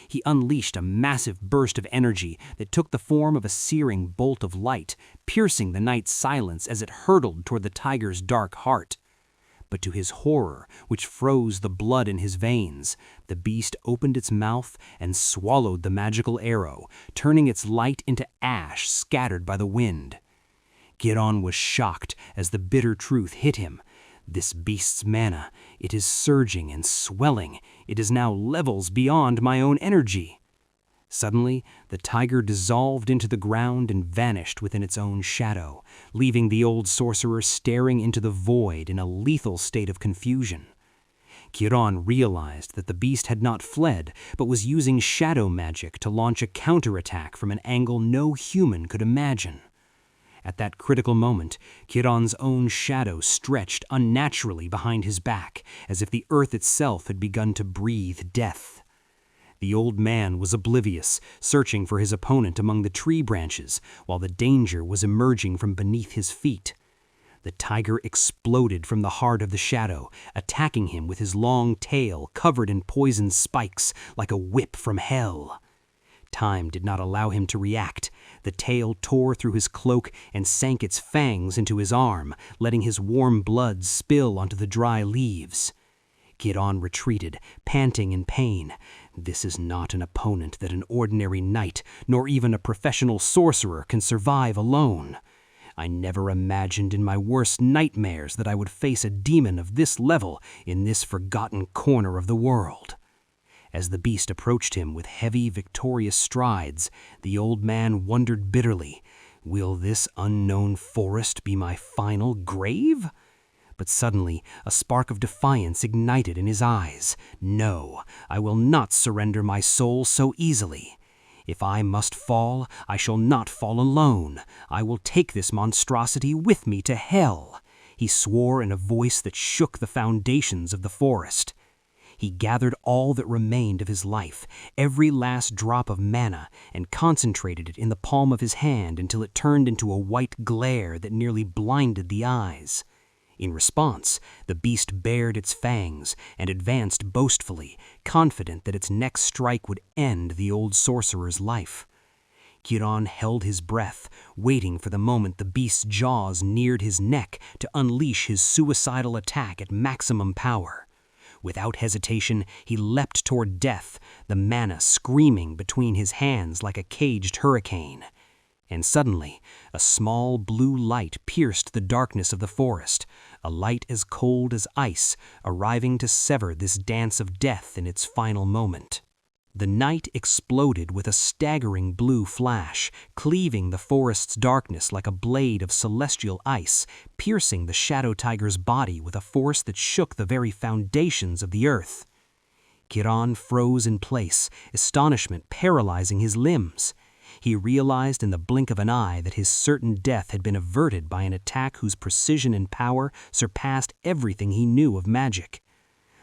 S2: He unleashed a massive burst of energy that took the form of a searing bolt of light, piercing the night's silence as it hurtled toward the tiger's dark heart. But to his horror, which froze the blood in his veins, the beast opened its mouth and swallowed the magical arrow, turning its light into ash scattered by the wind. Turan was shocked as the bitter truth hit him. This beast's mana, it is surging and swelling. It is now levels beyond my own energy. Suddenly, the tiger dissolved into the ground and vanished within its own shadow, leaving the old sorcerer staring into the void in a lethal state of confusion. Turan realized that the beast had not fled, but was using shadow magic to launch a counterattack from an angle no human could imagine. At that critical moment, Turan's own shadow stretched unnaturally behind his back, as if the earth itself had begun to breathe death. The old man was oblivious, searching for his opponent among the tree branches, while the danger was emerging from beneath his feet. The tiger exploded from the heart of the shadow, attacking him with his long tail covered in poison spikes like a whip from hell. Time did not allow him to react. The tail tore through his cloak and sank its fangs into his arm, letting his warm blood spill onto the dry leaves. Turan retreated, panting in pain. This is not an opponent that an ordinary knight, nor even a professional sorcerer, can survive alone. I never imagined in my worst nightmares that I would face a demon of this level in this forgotten corner of the world. As the beast approached him with heavy, victorious strides, the old man wondered bitterly, will this unknown forest be my final grave? But suddenly, a spark of defiance ignited in his eyes. No, I will not surrender my soul so easily. If I must fall, I shall not fall alone. I will take this monstrosity with me to hell, he swore in a voice that shook the foundations of the forest. He gathered all that remained of his life, every last drop of mana, and concentrated it in the palm of his hand until it turned into a white glare that nearly blinded the eyes. In response, the beast bared its fangs and advanced boastfully, confident that its next strike would end the old sorcerer's life. Turan held his breath, waiting for the moment the beast's jaws neared his neck to unleash his suicidal attack at maximum power. Without hesitation, he leapt toward death, the mana screaming between his hands like a caged hurricane. And suddenly, a small blue light pierced the darkness of the forest, a light as cold as ice, arriving to sever this dance of death in its final moment. The night exploded with a staggering blue flash, cleaving the forest's darkness like a blade of celestial ice, piercing the shadow tiger's body with a force that shook the very foundations of the earth. Turan froze in place, astonishment paralyzing his limbs. He realized in the blink of an eye that his certain death had been averted by an attack whose precision and power surpassed everything he knew of magic.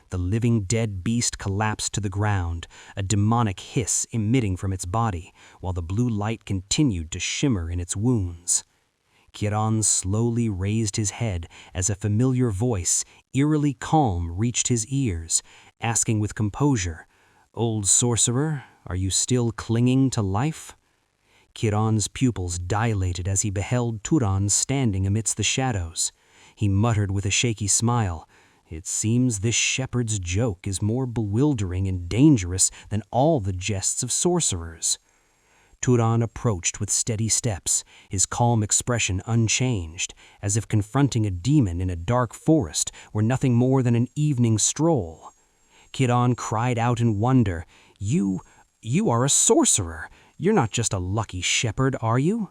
S2: The living dead beast collapsed to the ground, a demonic hiss emitting from its body, while the blue light continued to shimmer in its wounds. Turan slowly raised his head as a familiar voice, eerily calm, reached his ears, asking with composure, "Old sorcerer, are you still clinging to life?" Turan's pupils dilated as he beheld Turan standing amidst the shadows. He muttered with a shaky smile, "It seems this shepherd's joke is more bewildering and dangerous than all the jests of sorcerers." Turan approached with steady steps, his calm expression unchanged, as if confronting a demon in a dark forest were nothing more than an evening stroll. Turan cried out in wonder, You are a sorcerer.
S1: You're not just a lucky shepherd, are you?"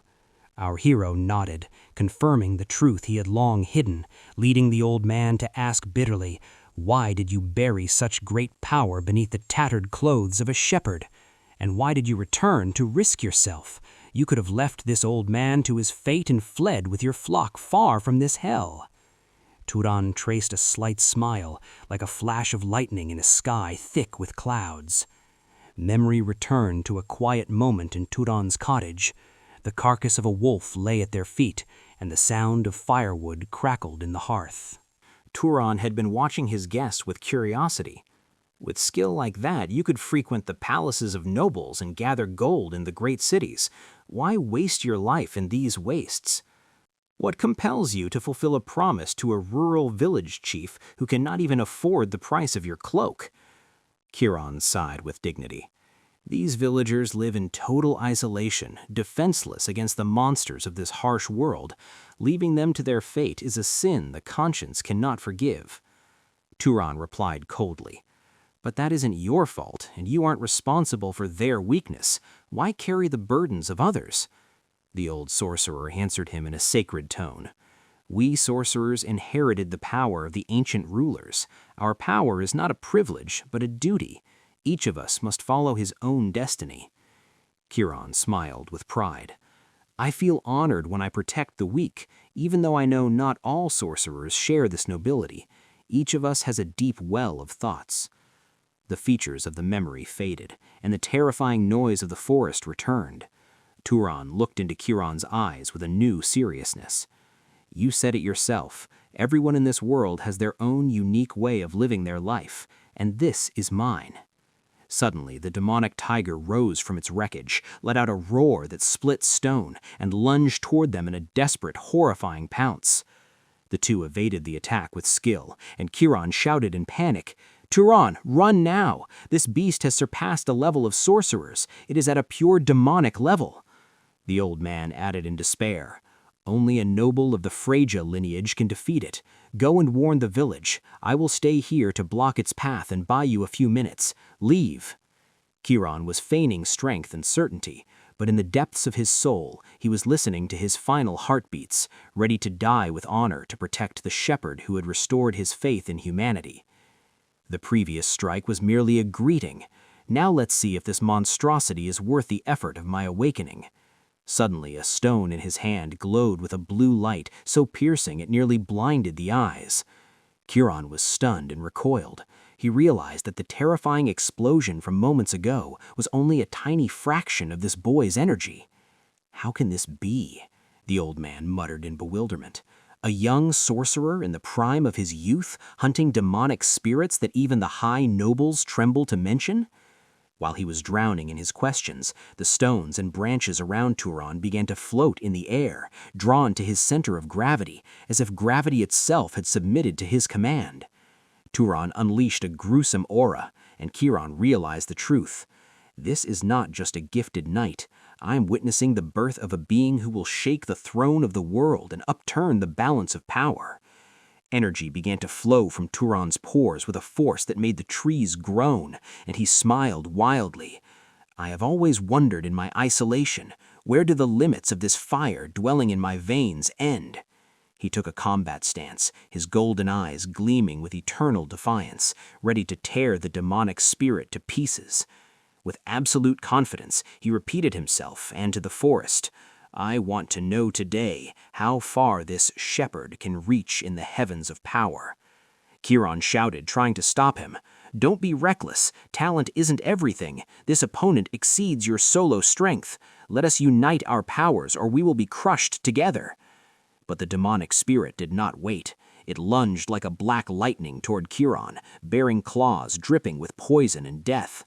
S1: Our hero nodded, confirming the truth he had long hidden, leading the old man to ask bitterly, "Why did you bury such great power beneath the tattered clothes of a shepherd? And why did you return to risk yourself? You could have left this old man to his fate and fled with your flock far from this hell." Turan traced a slight smile, like a flash of lightning in a sky thick with clouds. Memory returned to a quiet moment in Turan's cottage. The carcass of a wolf lay at their feet, and the sound of firewood crackled in the hearth. Turan had been watching his guest with curiosity. With skill like that, you could frequent the palaces of nobles and gather gold in the great cities. Why waste your life in these wastes? What compels you to fulfill a promise to a rural village chief who cannot even afford the price of your cloak? Kiran sighed with dignity. These villagers live in total isolation, defenseless against the monsters of this harsh world. Leaving them to their fate is a sin the conscience cannot forgive. Turan replied coldly, "But that isn't your fault, and you aren't responsible for their weakness. Why carry the burdens of others?" The old sorcerer answered him in a sacred tone. "We sorcerers inherited the power of the ancient rulers. Our power is not a privilege, but a duty. Each of us must follow his own destiny." Kiran smiled with pride. "I feel honored when I protect the weak, even though I know not all sorcerers share this nobility. Each of us has a deep well of thoughts." The features of the memory faded, and the terrifying noise of the forest returned. Turan looked into Kiran's eyes with a new seriousness. "You said it yourself. Everyone in this world has their own unique way of living their life, and this is mine." Suddenly, the demonic tiger rose from its wreckage, let out a roar that split stone, and lunged toward them in a desperate, horrifying pounce. The two evaded the attack with skill, and Kiran shouted in panic, "Turan, run now! This beast has surpassed a level of sorcerers. It is at a pure demonic level." The old man added in despair, "Only a noble of the Freja lineage can defeat it. Go and warn the village. I will stay here to block its path and buy you a few minutes. Leave." Kiran was feigning strength and certainty, but in the depths of his soul, he was listening to his final heartbeats, ready to die with honor to protect the shepherd who had restored his faith in humanity. The previous strike was merely a greeting. Now let's see if this monstrosity is worth the effort of my awakening. Suddenly, a stone in his hand glowed with a blue light so piercing it nearly blinded the eyes. Kiran was stunned and recoiled. He realized that the terrifying explosion from moments ago was only a tiny fraction of this boy's energy. "How can this be?" the old man muttered in bewilderment. "A young sorcerer in the prime of his youth, hunting demonic spirits that even the high nobles tremble to mention?" While he was drowning in his questions, the stones and branches around Turan began to float in the air, drawn to his center of gravity, as if gravity itself had submitted to his command. Turan unleashed a gruesome aura, and Kiran realized the truth. This is not just a gifted knight. I am witnessing the birth of a being who will shake the throne of the world and upturn the balance of power. Energy began to flow from Turan's pores with a force that made the trees groan, and he smiled wildly. "I have always wondered in my isolation, where do the limits of this fire dwelling in my veins end?" He took a combat stance, his golden eyes gleaming with eternal defiance, ready to tear the demonic spirit to pieces. With absolute confidence, he repeated himself and to the forest, "I want to know today how far this shepherd can reach in the heavens of power." Kiran shouted, trying to stop him, "Don't be reckless. Talent isn't everything. This opponent exceeds your solo strength. Let us unite our powers or we will be crushed together." But the demonic spirit did not wait. It lunged like a black lightning toward Kiran, bearing claws dripping with poison and death.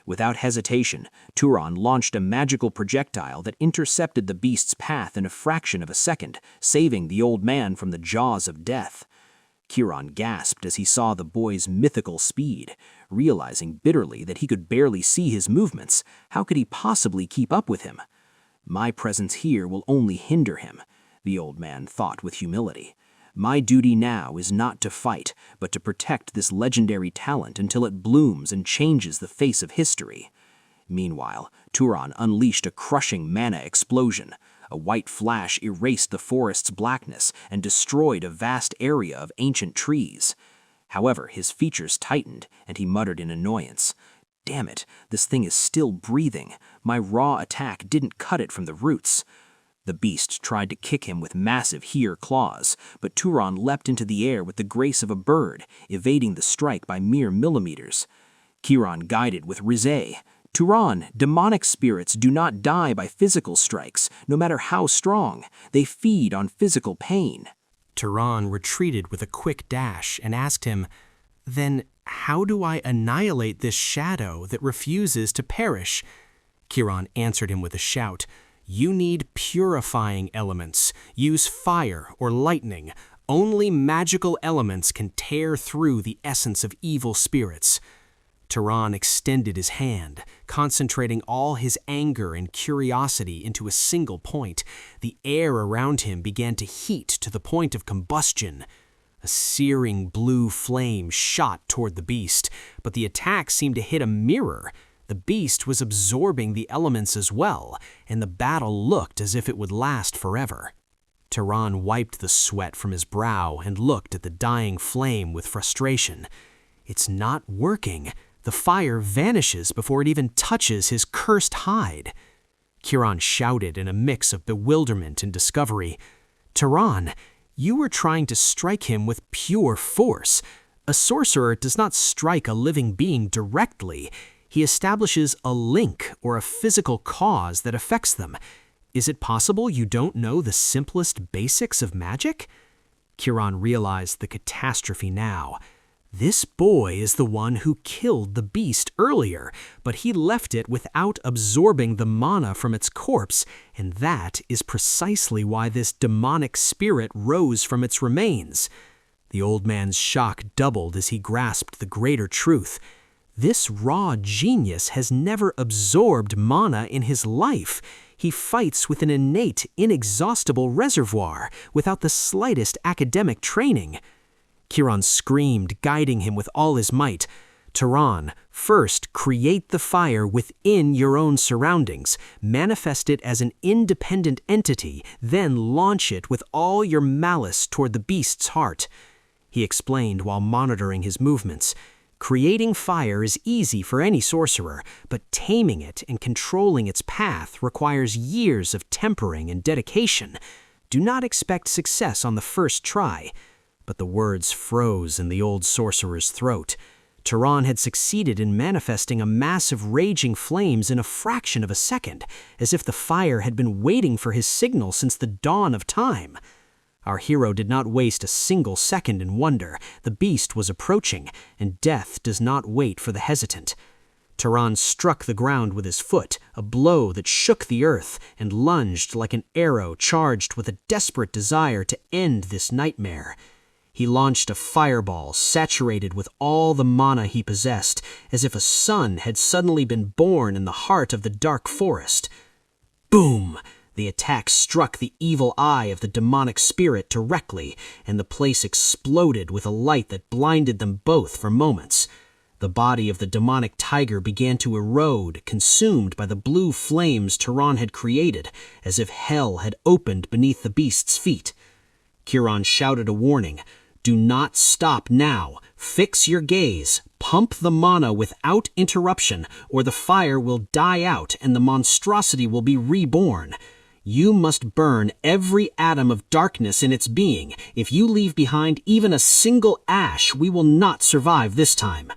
S1: Without hesitation, Turan launched a magical projectile that intercepted the beast's path in a fraction of a second, saving the old man from the jaws of death. Kiran gasped as he saw the boy's mythical speed, realizing bitterly that he could barely see his movements. How could he possibly keep up with him? "My presence here will only hinder him," the old man thought with humility. "My duty now is not to fight, but to protect this legendary talent until it blooms and changes the face of history."
S2: Meanwhile, Turan unleashed a crushing mana explosion. A white flash erased the forest's blackness and destroyed a vast area of ancient trees. However, his features tightened, and he muttered in annoyance, "Damn it, this thing is still breathing. My raw attack didn't cut it from the roots." The beast tried to kick him with massive here claws, but Turan leapt into the air with the grace of a bird, evading the strike by mere millimeters. Kiran guided with Rizé. "Turan, demonic spirits do not die by physical strikes, no matter how strong. They feed on physical pain."
S1: Turan retreated with a quick dash and asked him, "Then how do I annihilate this shadow that refuses to perish?" Kiran answered him with a shout, "You need purifying elements. Use fire or lightning. Only magical elements can tear through the essence of evil spirits." Turan extended his hand, concentrating all his anger and curiosity into a single point. The air around him began to heat to the point of combustion. A searing blue flame shot toward the beast, but the attack seemed to hit a mirror. The beast was absorbing the elements as well, and the battle looked as if it would last forever. Turan wiped the sweat from his brow and looked at the dying flame with frustration. "It's not working. The fire vanishes before it even touches his cursed hide." Kiran shouted in a mix of bewilderment and discovery, "Turan, you were trying to strike him with pure force. A sorcerer does not strike a living being directly. He establishes a link or a physical cause that affects them. Is it possible you don't know the simplest basics of magic?" Kiran realized the catastrophe now. This boy is the one who killed the beast earlier, but he left it without absorbing the mana from its corpse, and that is precisely why this demonic spirit rose from its remains. The old man's shock doubled as he grasped the greater truth. This raw genius has never absorbed mana in his life. He fights with an innate, inexhaustible reservoir, without the slightest academic training. Kiran screamed, guiding him with all his might. "Turan, first create the fire within your own surroundings. Manifest it as an independent entity, then launch it with all your malice toward the beast's heart," he explained while monitoring his movements. "Creating fire is easy for any sorcerer, but taming it and controlling its path requires years of tempering and dedication. Do not expect success on the first try." But the words froze in the old sorcerer's throat. Turan had succeeded in manifesting a mass of raging flames in a fraction of a second, as if the fire had been waiting for his signal since the dawn of time. Our hero did not waste a single second in wonder. The beast was approaching, and death does not wait for the hesitant. Turan struck the ground with his foot, a blow that shook the earth, and lunged like an arrow charged with a desperate desire to end this nightmare. He launched a fireball saturated with all the mana he possessed, as if a sun had suddenly been born in the heart of the dark forest. Boom! The attack struck the evil eye of the demonic spirit directly, and the place exploded with a light that blinded them both for moments. The body of the demonic tiger began to erode, consumed by the blue flames Turan had created, as if hell had opened beneath the beast's feet. Kiran shouted a warning. "Do not stop now. Fix your gaze. Pump the mana without interruption, or the fire will die out and the monstrosity will be reborn. You must burn every atom of darkness in its being. If you leave behind even a single ash, we will not survive this time."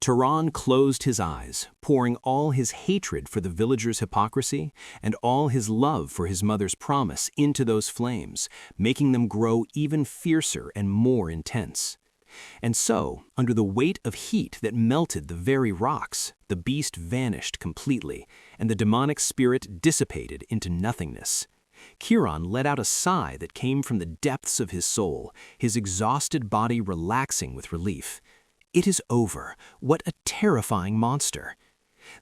S1: Turan closed his eyes, pouring all his hatred for the villagers' hypocrisy and all his love for his mother's promise into those flames, making them grow even fiercer and more intense. And so, under the weight of heat that melted the very rocks, the beast vanished completely, and the demonic spirit dissipated into nothingness. Kiran let out a sigh that came from the depths of his soul, his exhausted body relaxing with relief. It is over. What a terrifying monster.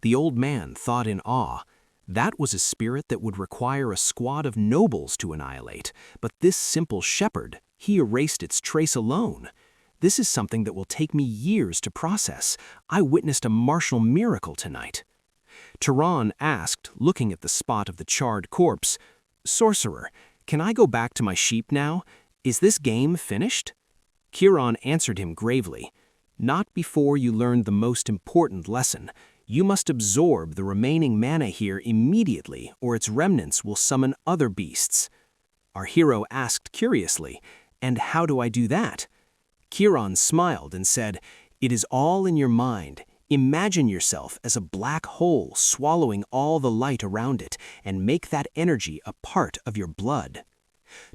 S1: The old man thought in awe. That was a spirit that would require a squad of nobles to annihilate, but this simple shepherd, he erased its trace alone. This is something that will take me years to process. I witnessed a martial miracle tonight. Turan asked, looking at the spot of the charred corpse, "Sorcerer, can I go back to my sheep now? Is this game finished?" Chiron answered him gravely, "Not before you learn the most important lesson. You must absorb the remaining mana here immediately, or its remnants will summon other beasts." Our hero asked curiously, "And how do I do that?" Chiron smiled and said, "It is all in your mind. Imagine yourself as a black hole swallowing all the light around it, and make that energy a part of your blood."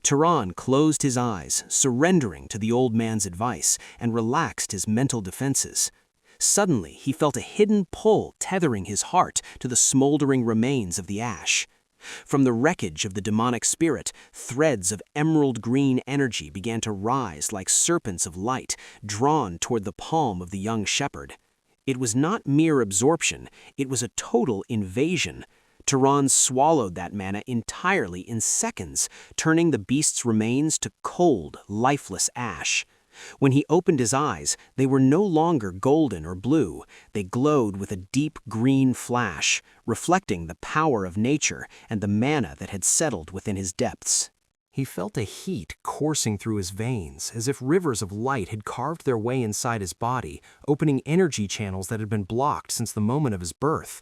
S1: Turan closed his eyes, surrendering to the old man's advice, and relaxed his mental defenses. Suddenly, he felt a hidden pull tethering his heart to the smoldering remains of the ash. From the wreckage of the demonic spirit, threads of emerald green energy began to rise like serpents of light, drawn toward the palm of the young shepherd. It was not mere absorption, it was a total invasion. Turan swallowed that mana entirely in seconds, turning the beast's remains to cold, lifeless ash. When he opened his eyes, they were no longer golden or blue. They glowed with a deep green flash, reflecting the power of nature and the mana that had settled within his depths. He felt a heat coursing through his veins, as if rivers of light had carved their way inside his body, opening energy channels that had been blocked since the moment of his birth.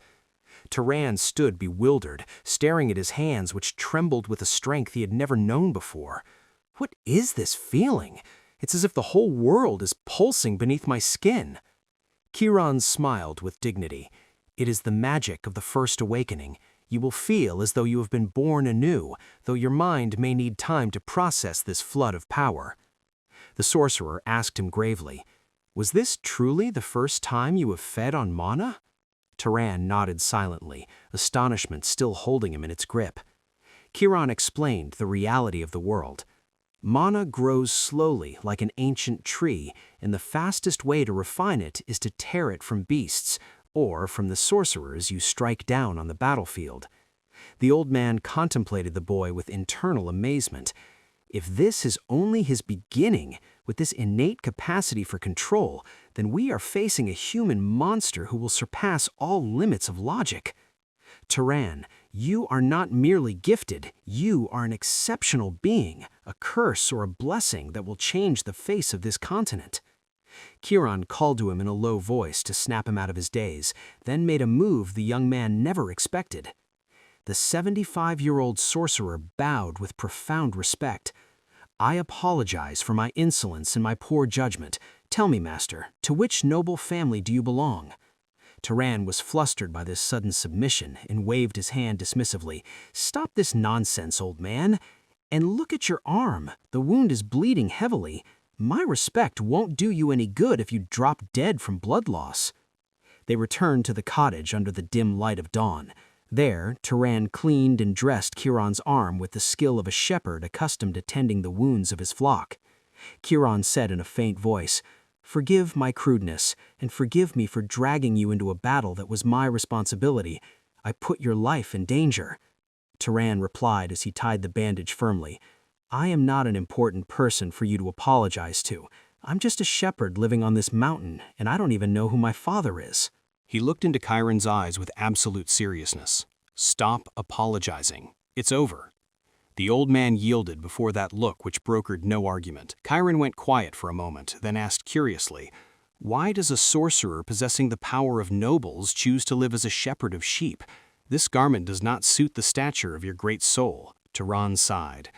S1: Turan stood bewildered, staring at his hands which trembled with a strength he had never known before. "What is this feeling? It's as if the whole world is pulsing beneath my skin." Chiron smiled with dignity. "It is the magic of the first awakening. You will feel as though you have been born anew, though your mind may need time to process this flood of power." The sorcerer asked him gravely, "Was this truly the first time you have fed on mana?" Turan nodded silently, astonishment still holding him in its grip. Chiron explained the reality of the world. "Mana grows slowly like an ancient tree, and the fastest way to refine it is to tear it from beasts, or from the sorcerers you strike down on the battlefield." The old man contemplated the boy with internal amazement. If this is only his beginning, with this innate capacity for control, then we are facing a human monster who will surpass all limits of logic. "Turan, you are not merely gifted, you are an exceptional being, a curse or a blessing that will change the face of this continent." Chiron called to him in a low voice to snap him out of his daze, then made a move the young man never expected. The 75-year-old sorcerer bowed with profound respect. "I apologize for my insolence and my poor judgment. Tell me, master, to which noble family do you belong?" Turan was flustered by this sudden submission and waved his hand dismissively. "Stop this nonsense, old man. And look at your arm. The wound is bleeding heavily. My respect won't do you any good if you drop dead from blood loss." They returned to the cottage under the dim light of dawn. There, Turan cleaned and dressed Chiron's arm with the skill of a shepherd accustomed to tending the wounds of his flock. Chiron said in a faint voice, "Forgive my crudeness, and forgive me for dragging you into a battle that was my responsibility. I put your life in danger." Turan replied as he tied the bandage firmly, "I am not an important person for you to apologize to. I'm just a shepherd living on this mountain, and I don't even know who my father is." He looked into Chiron's eyes with absolute seriousness. "Stop apologizing. It's over." The old man yielded before that look which brokered no argument. Chiron went quiet for a moment, then asked curiously, "Why does a sorcerer possessing the power of nobles choose to live as a shepherd of sheep? This garment does not suit the stature of your great soul." Turan sighed.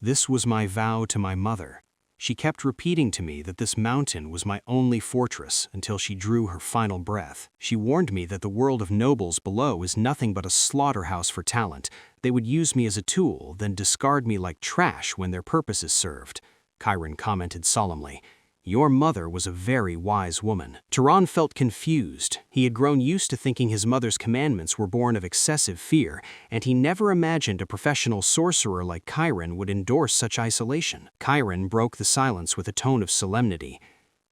S1: "This was my vow to my mother. She kept repeating to me that this mountain was my only fortress until she drew her final breath. She warned me that the world of nobles below is nothing but a slaughterhouse for talent. They would use me as a tool, then discard me like trash when their purpose is served." Chiron commented solemnly, "Your mother was a very wise woman." Turan felt confused. He had grown used to thinking his mother's commandments were born of excessive fear, and he never imagined a professional sorcerer like Chiron would endorse such isolation. Chiron broke the silence with a tone of solemnity.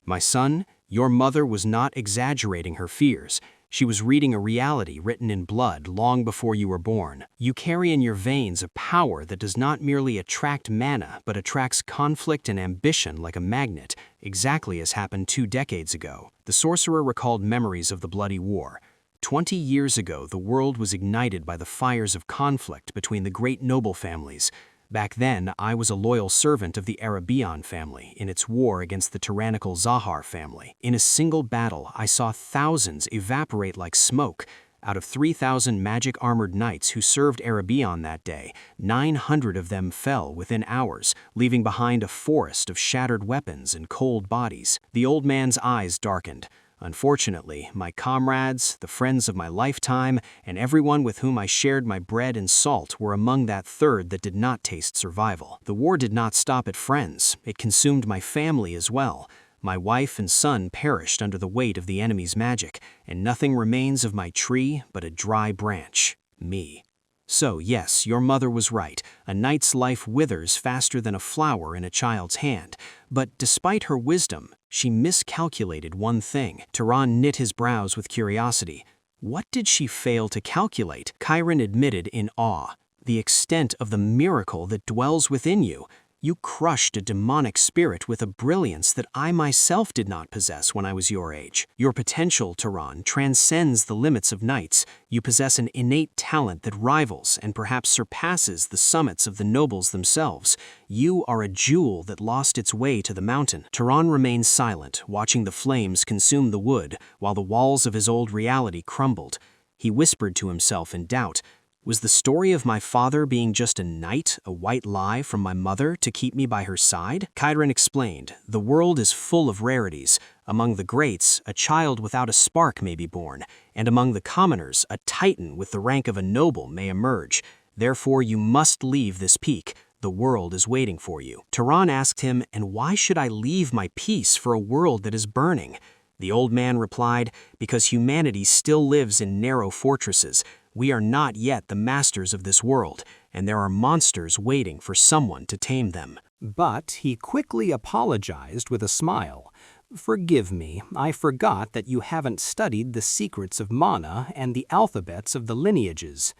S1: "My son, your mother was not exaggerating her fears. She was reading a reality written in blood long before you were born. You carry in your veins a power that does not merely attract mana, but attracts conflict and ambition like a magnet, exactly as happened 2 decades ago." The sorcerer recalled memories of the bloody war.
S2: 20 years ago, the world was ignited by the fires of conflict between the great noble families. Back then, I was a loyal servant of the Arabian family in its war against the tyrannical Zahar family. In a single battle, I saw thousands evaporate like smoke. Out of 3,000 magic-armored knights who served Arabian that day, 900 of them fell within hours, leaving behind a forest of shattered weapons and cold bodies. The old man's eyes darkened. Unfortunately, my comrades, the friends of my lifetime, and everyone with whom I shared my bread and salt were among that third that did not taste survival. The war did not stop at friends. It consumed my family as well. My wife and son perished under the weight of the enemy's magic, and nothing remains of my tree but a dry branch, me. So, yes, your mother was right. A knight's life withers faster than a flower in a child's hand. But despite her wisdom, she miscalculated one thing. Turan knit his brows with curiosity. What did she fail to calculate? Chiron admitted in awe. The extent of the miracle that dwells within you. You crushed a demonic spirit with a brilliance that I myself did not possess when I was your age. Your potential, Turan, transcends the limits of knights. You possess an innate talent that rivals and perhaps surpasses the summits of the nobles themselves. You are a jewel that lost its way to the mountain. Turan remained silent, watching the flames consume the wood, while the walls of his old reality crumbled. He whispered to himself in doubt. Was the story of my father being just a knight, a white lie from my mother to keep me by her side? Chiron explained, the world is full of rarities. Among the greats, a child without a spark may be born, and among the commoners, a titan with the rank of a noble may emerge. Therefore, you must leave this peak. The world is waiting for you. Turan asked him, and why should I leave my peace for a world that is burning? The old man replied, because humanity still lives in narrow fortresses. We are not yet the masters of this world, and there are monsters waiting for someone to tame them.
S1: But he quickly apologized with a smile. Forgive me, I forgot that you haven't studied the secrets of mana and the alphabets of the lineages.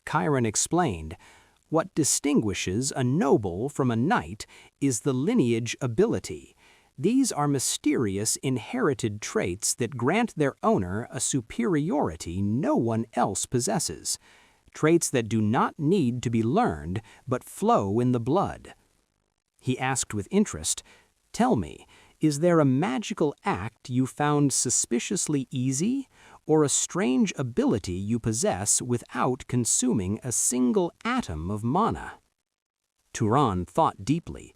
S1: Chiron explained, what distinguishes a noble from a knight is the lineage ability. These are mysterious inherited traits that grant their owner a superiority no one else possesses. Traits that do not need to be learned, but flow in the blood. He asked with interest, tell me, is there a magical act you found suspiciously easy, or a strange ability you possess without consuming a single atom of mana? Turan thought deeply.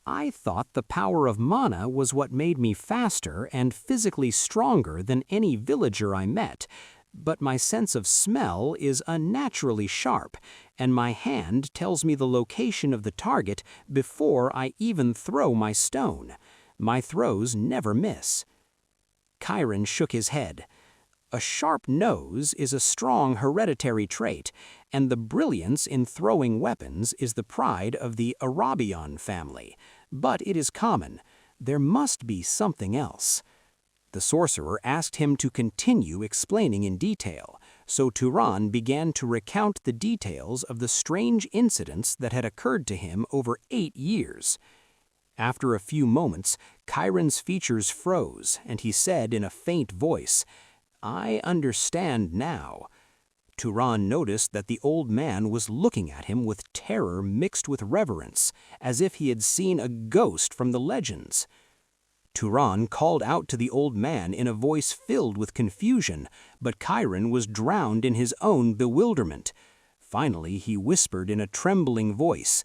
S1: I thought the power of mana was what made me faster and physically stronger than any villager I met, but my sense of smell is unnaturally sharp, and my hand tells me the location of the target before I even throw my stone. My throws never miss. Chiron shook his head. A sharp nose is a strong hereditary trait, and the brilliance in throwing weapons is the pride of the Arabian family. But it is common. There must be something else. The sorcerer asked him to continue explaining in detail, so Turan began to recount the details of the strange incidents that had occurred to him over 8 years. After a few moments, Chiron's features froze, and he said in a faint voice, I understand now. Turan noticed that the old man was looking at him with terror mixed with reverence, as if he had seen a ghost from the legends. Turan called out to the old man in a voice filled with confusion, but Chiron was drowned in his own bewilderment. Finally, he whispered in a trembling voice,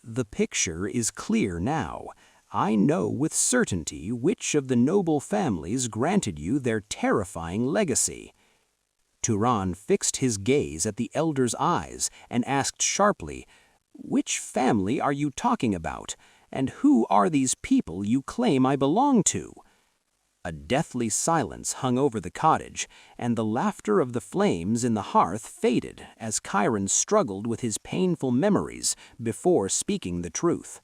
S1: the picture is clear now. I know with certainty which of the noble families granted you their terrifying legacy. Turan fixed his gaze at the elder's eyes and asked sharply, which family are you talking about, and who are these people you claim I belong to? A deathly silence hung over the cottage, and the laughter of the flames in the hearth faded as Chiron struggled with his painful memories before speaking the truth.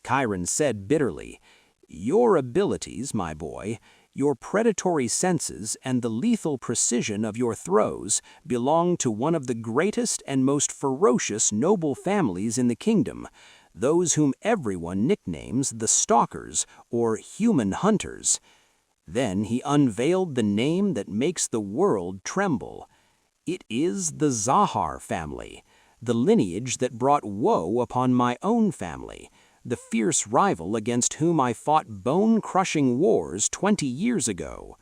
S1: Chiron said bitterly, your abilities, my boy, your predatory senses and the lethal precision of your throws belong to one of the greatest and most ferocious noble families in the kingdom, those whom everyone nicknames the Stalkers or Human Hunters.
S2: Then he unveiled the name that makes the world tremble. It is the Zahar family, the lineage that brought woe upon my own family, the fierce rival against whom I fought bone-crushing wars 20 years ago.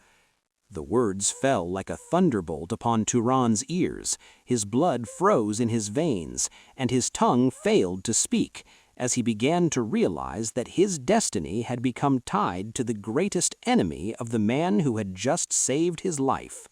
S2: The words fell like a thunderbolt upon Turan's ears, his blood froze in his veins, and his tongue failed to speak, as he began to realize that his destiny had become tied to the greatest enemy of the man who had just saved his life.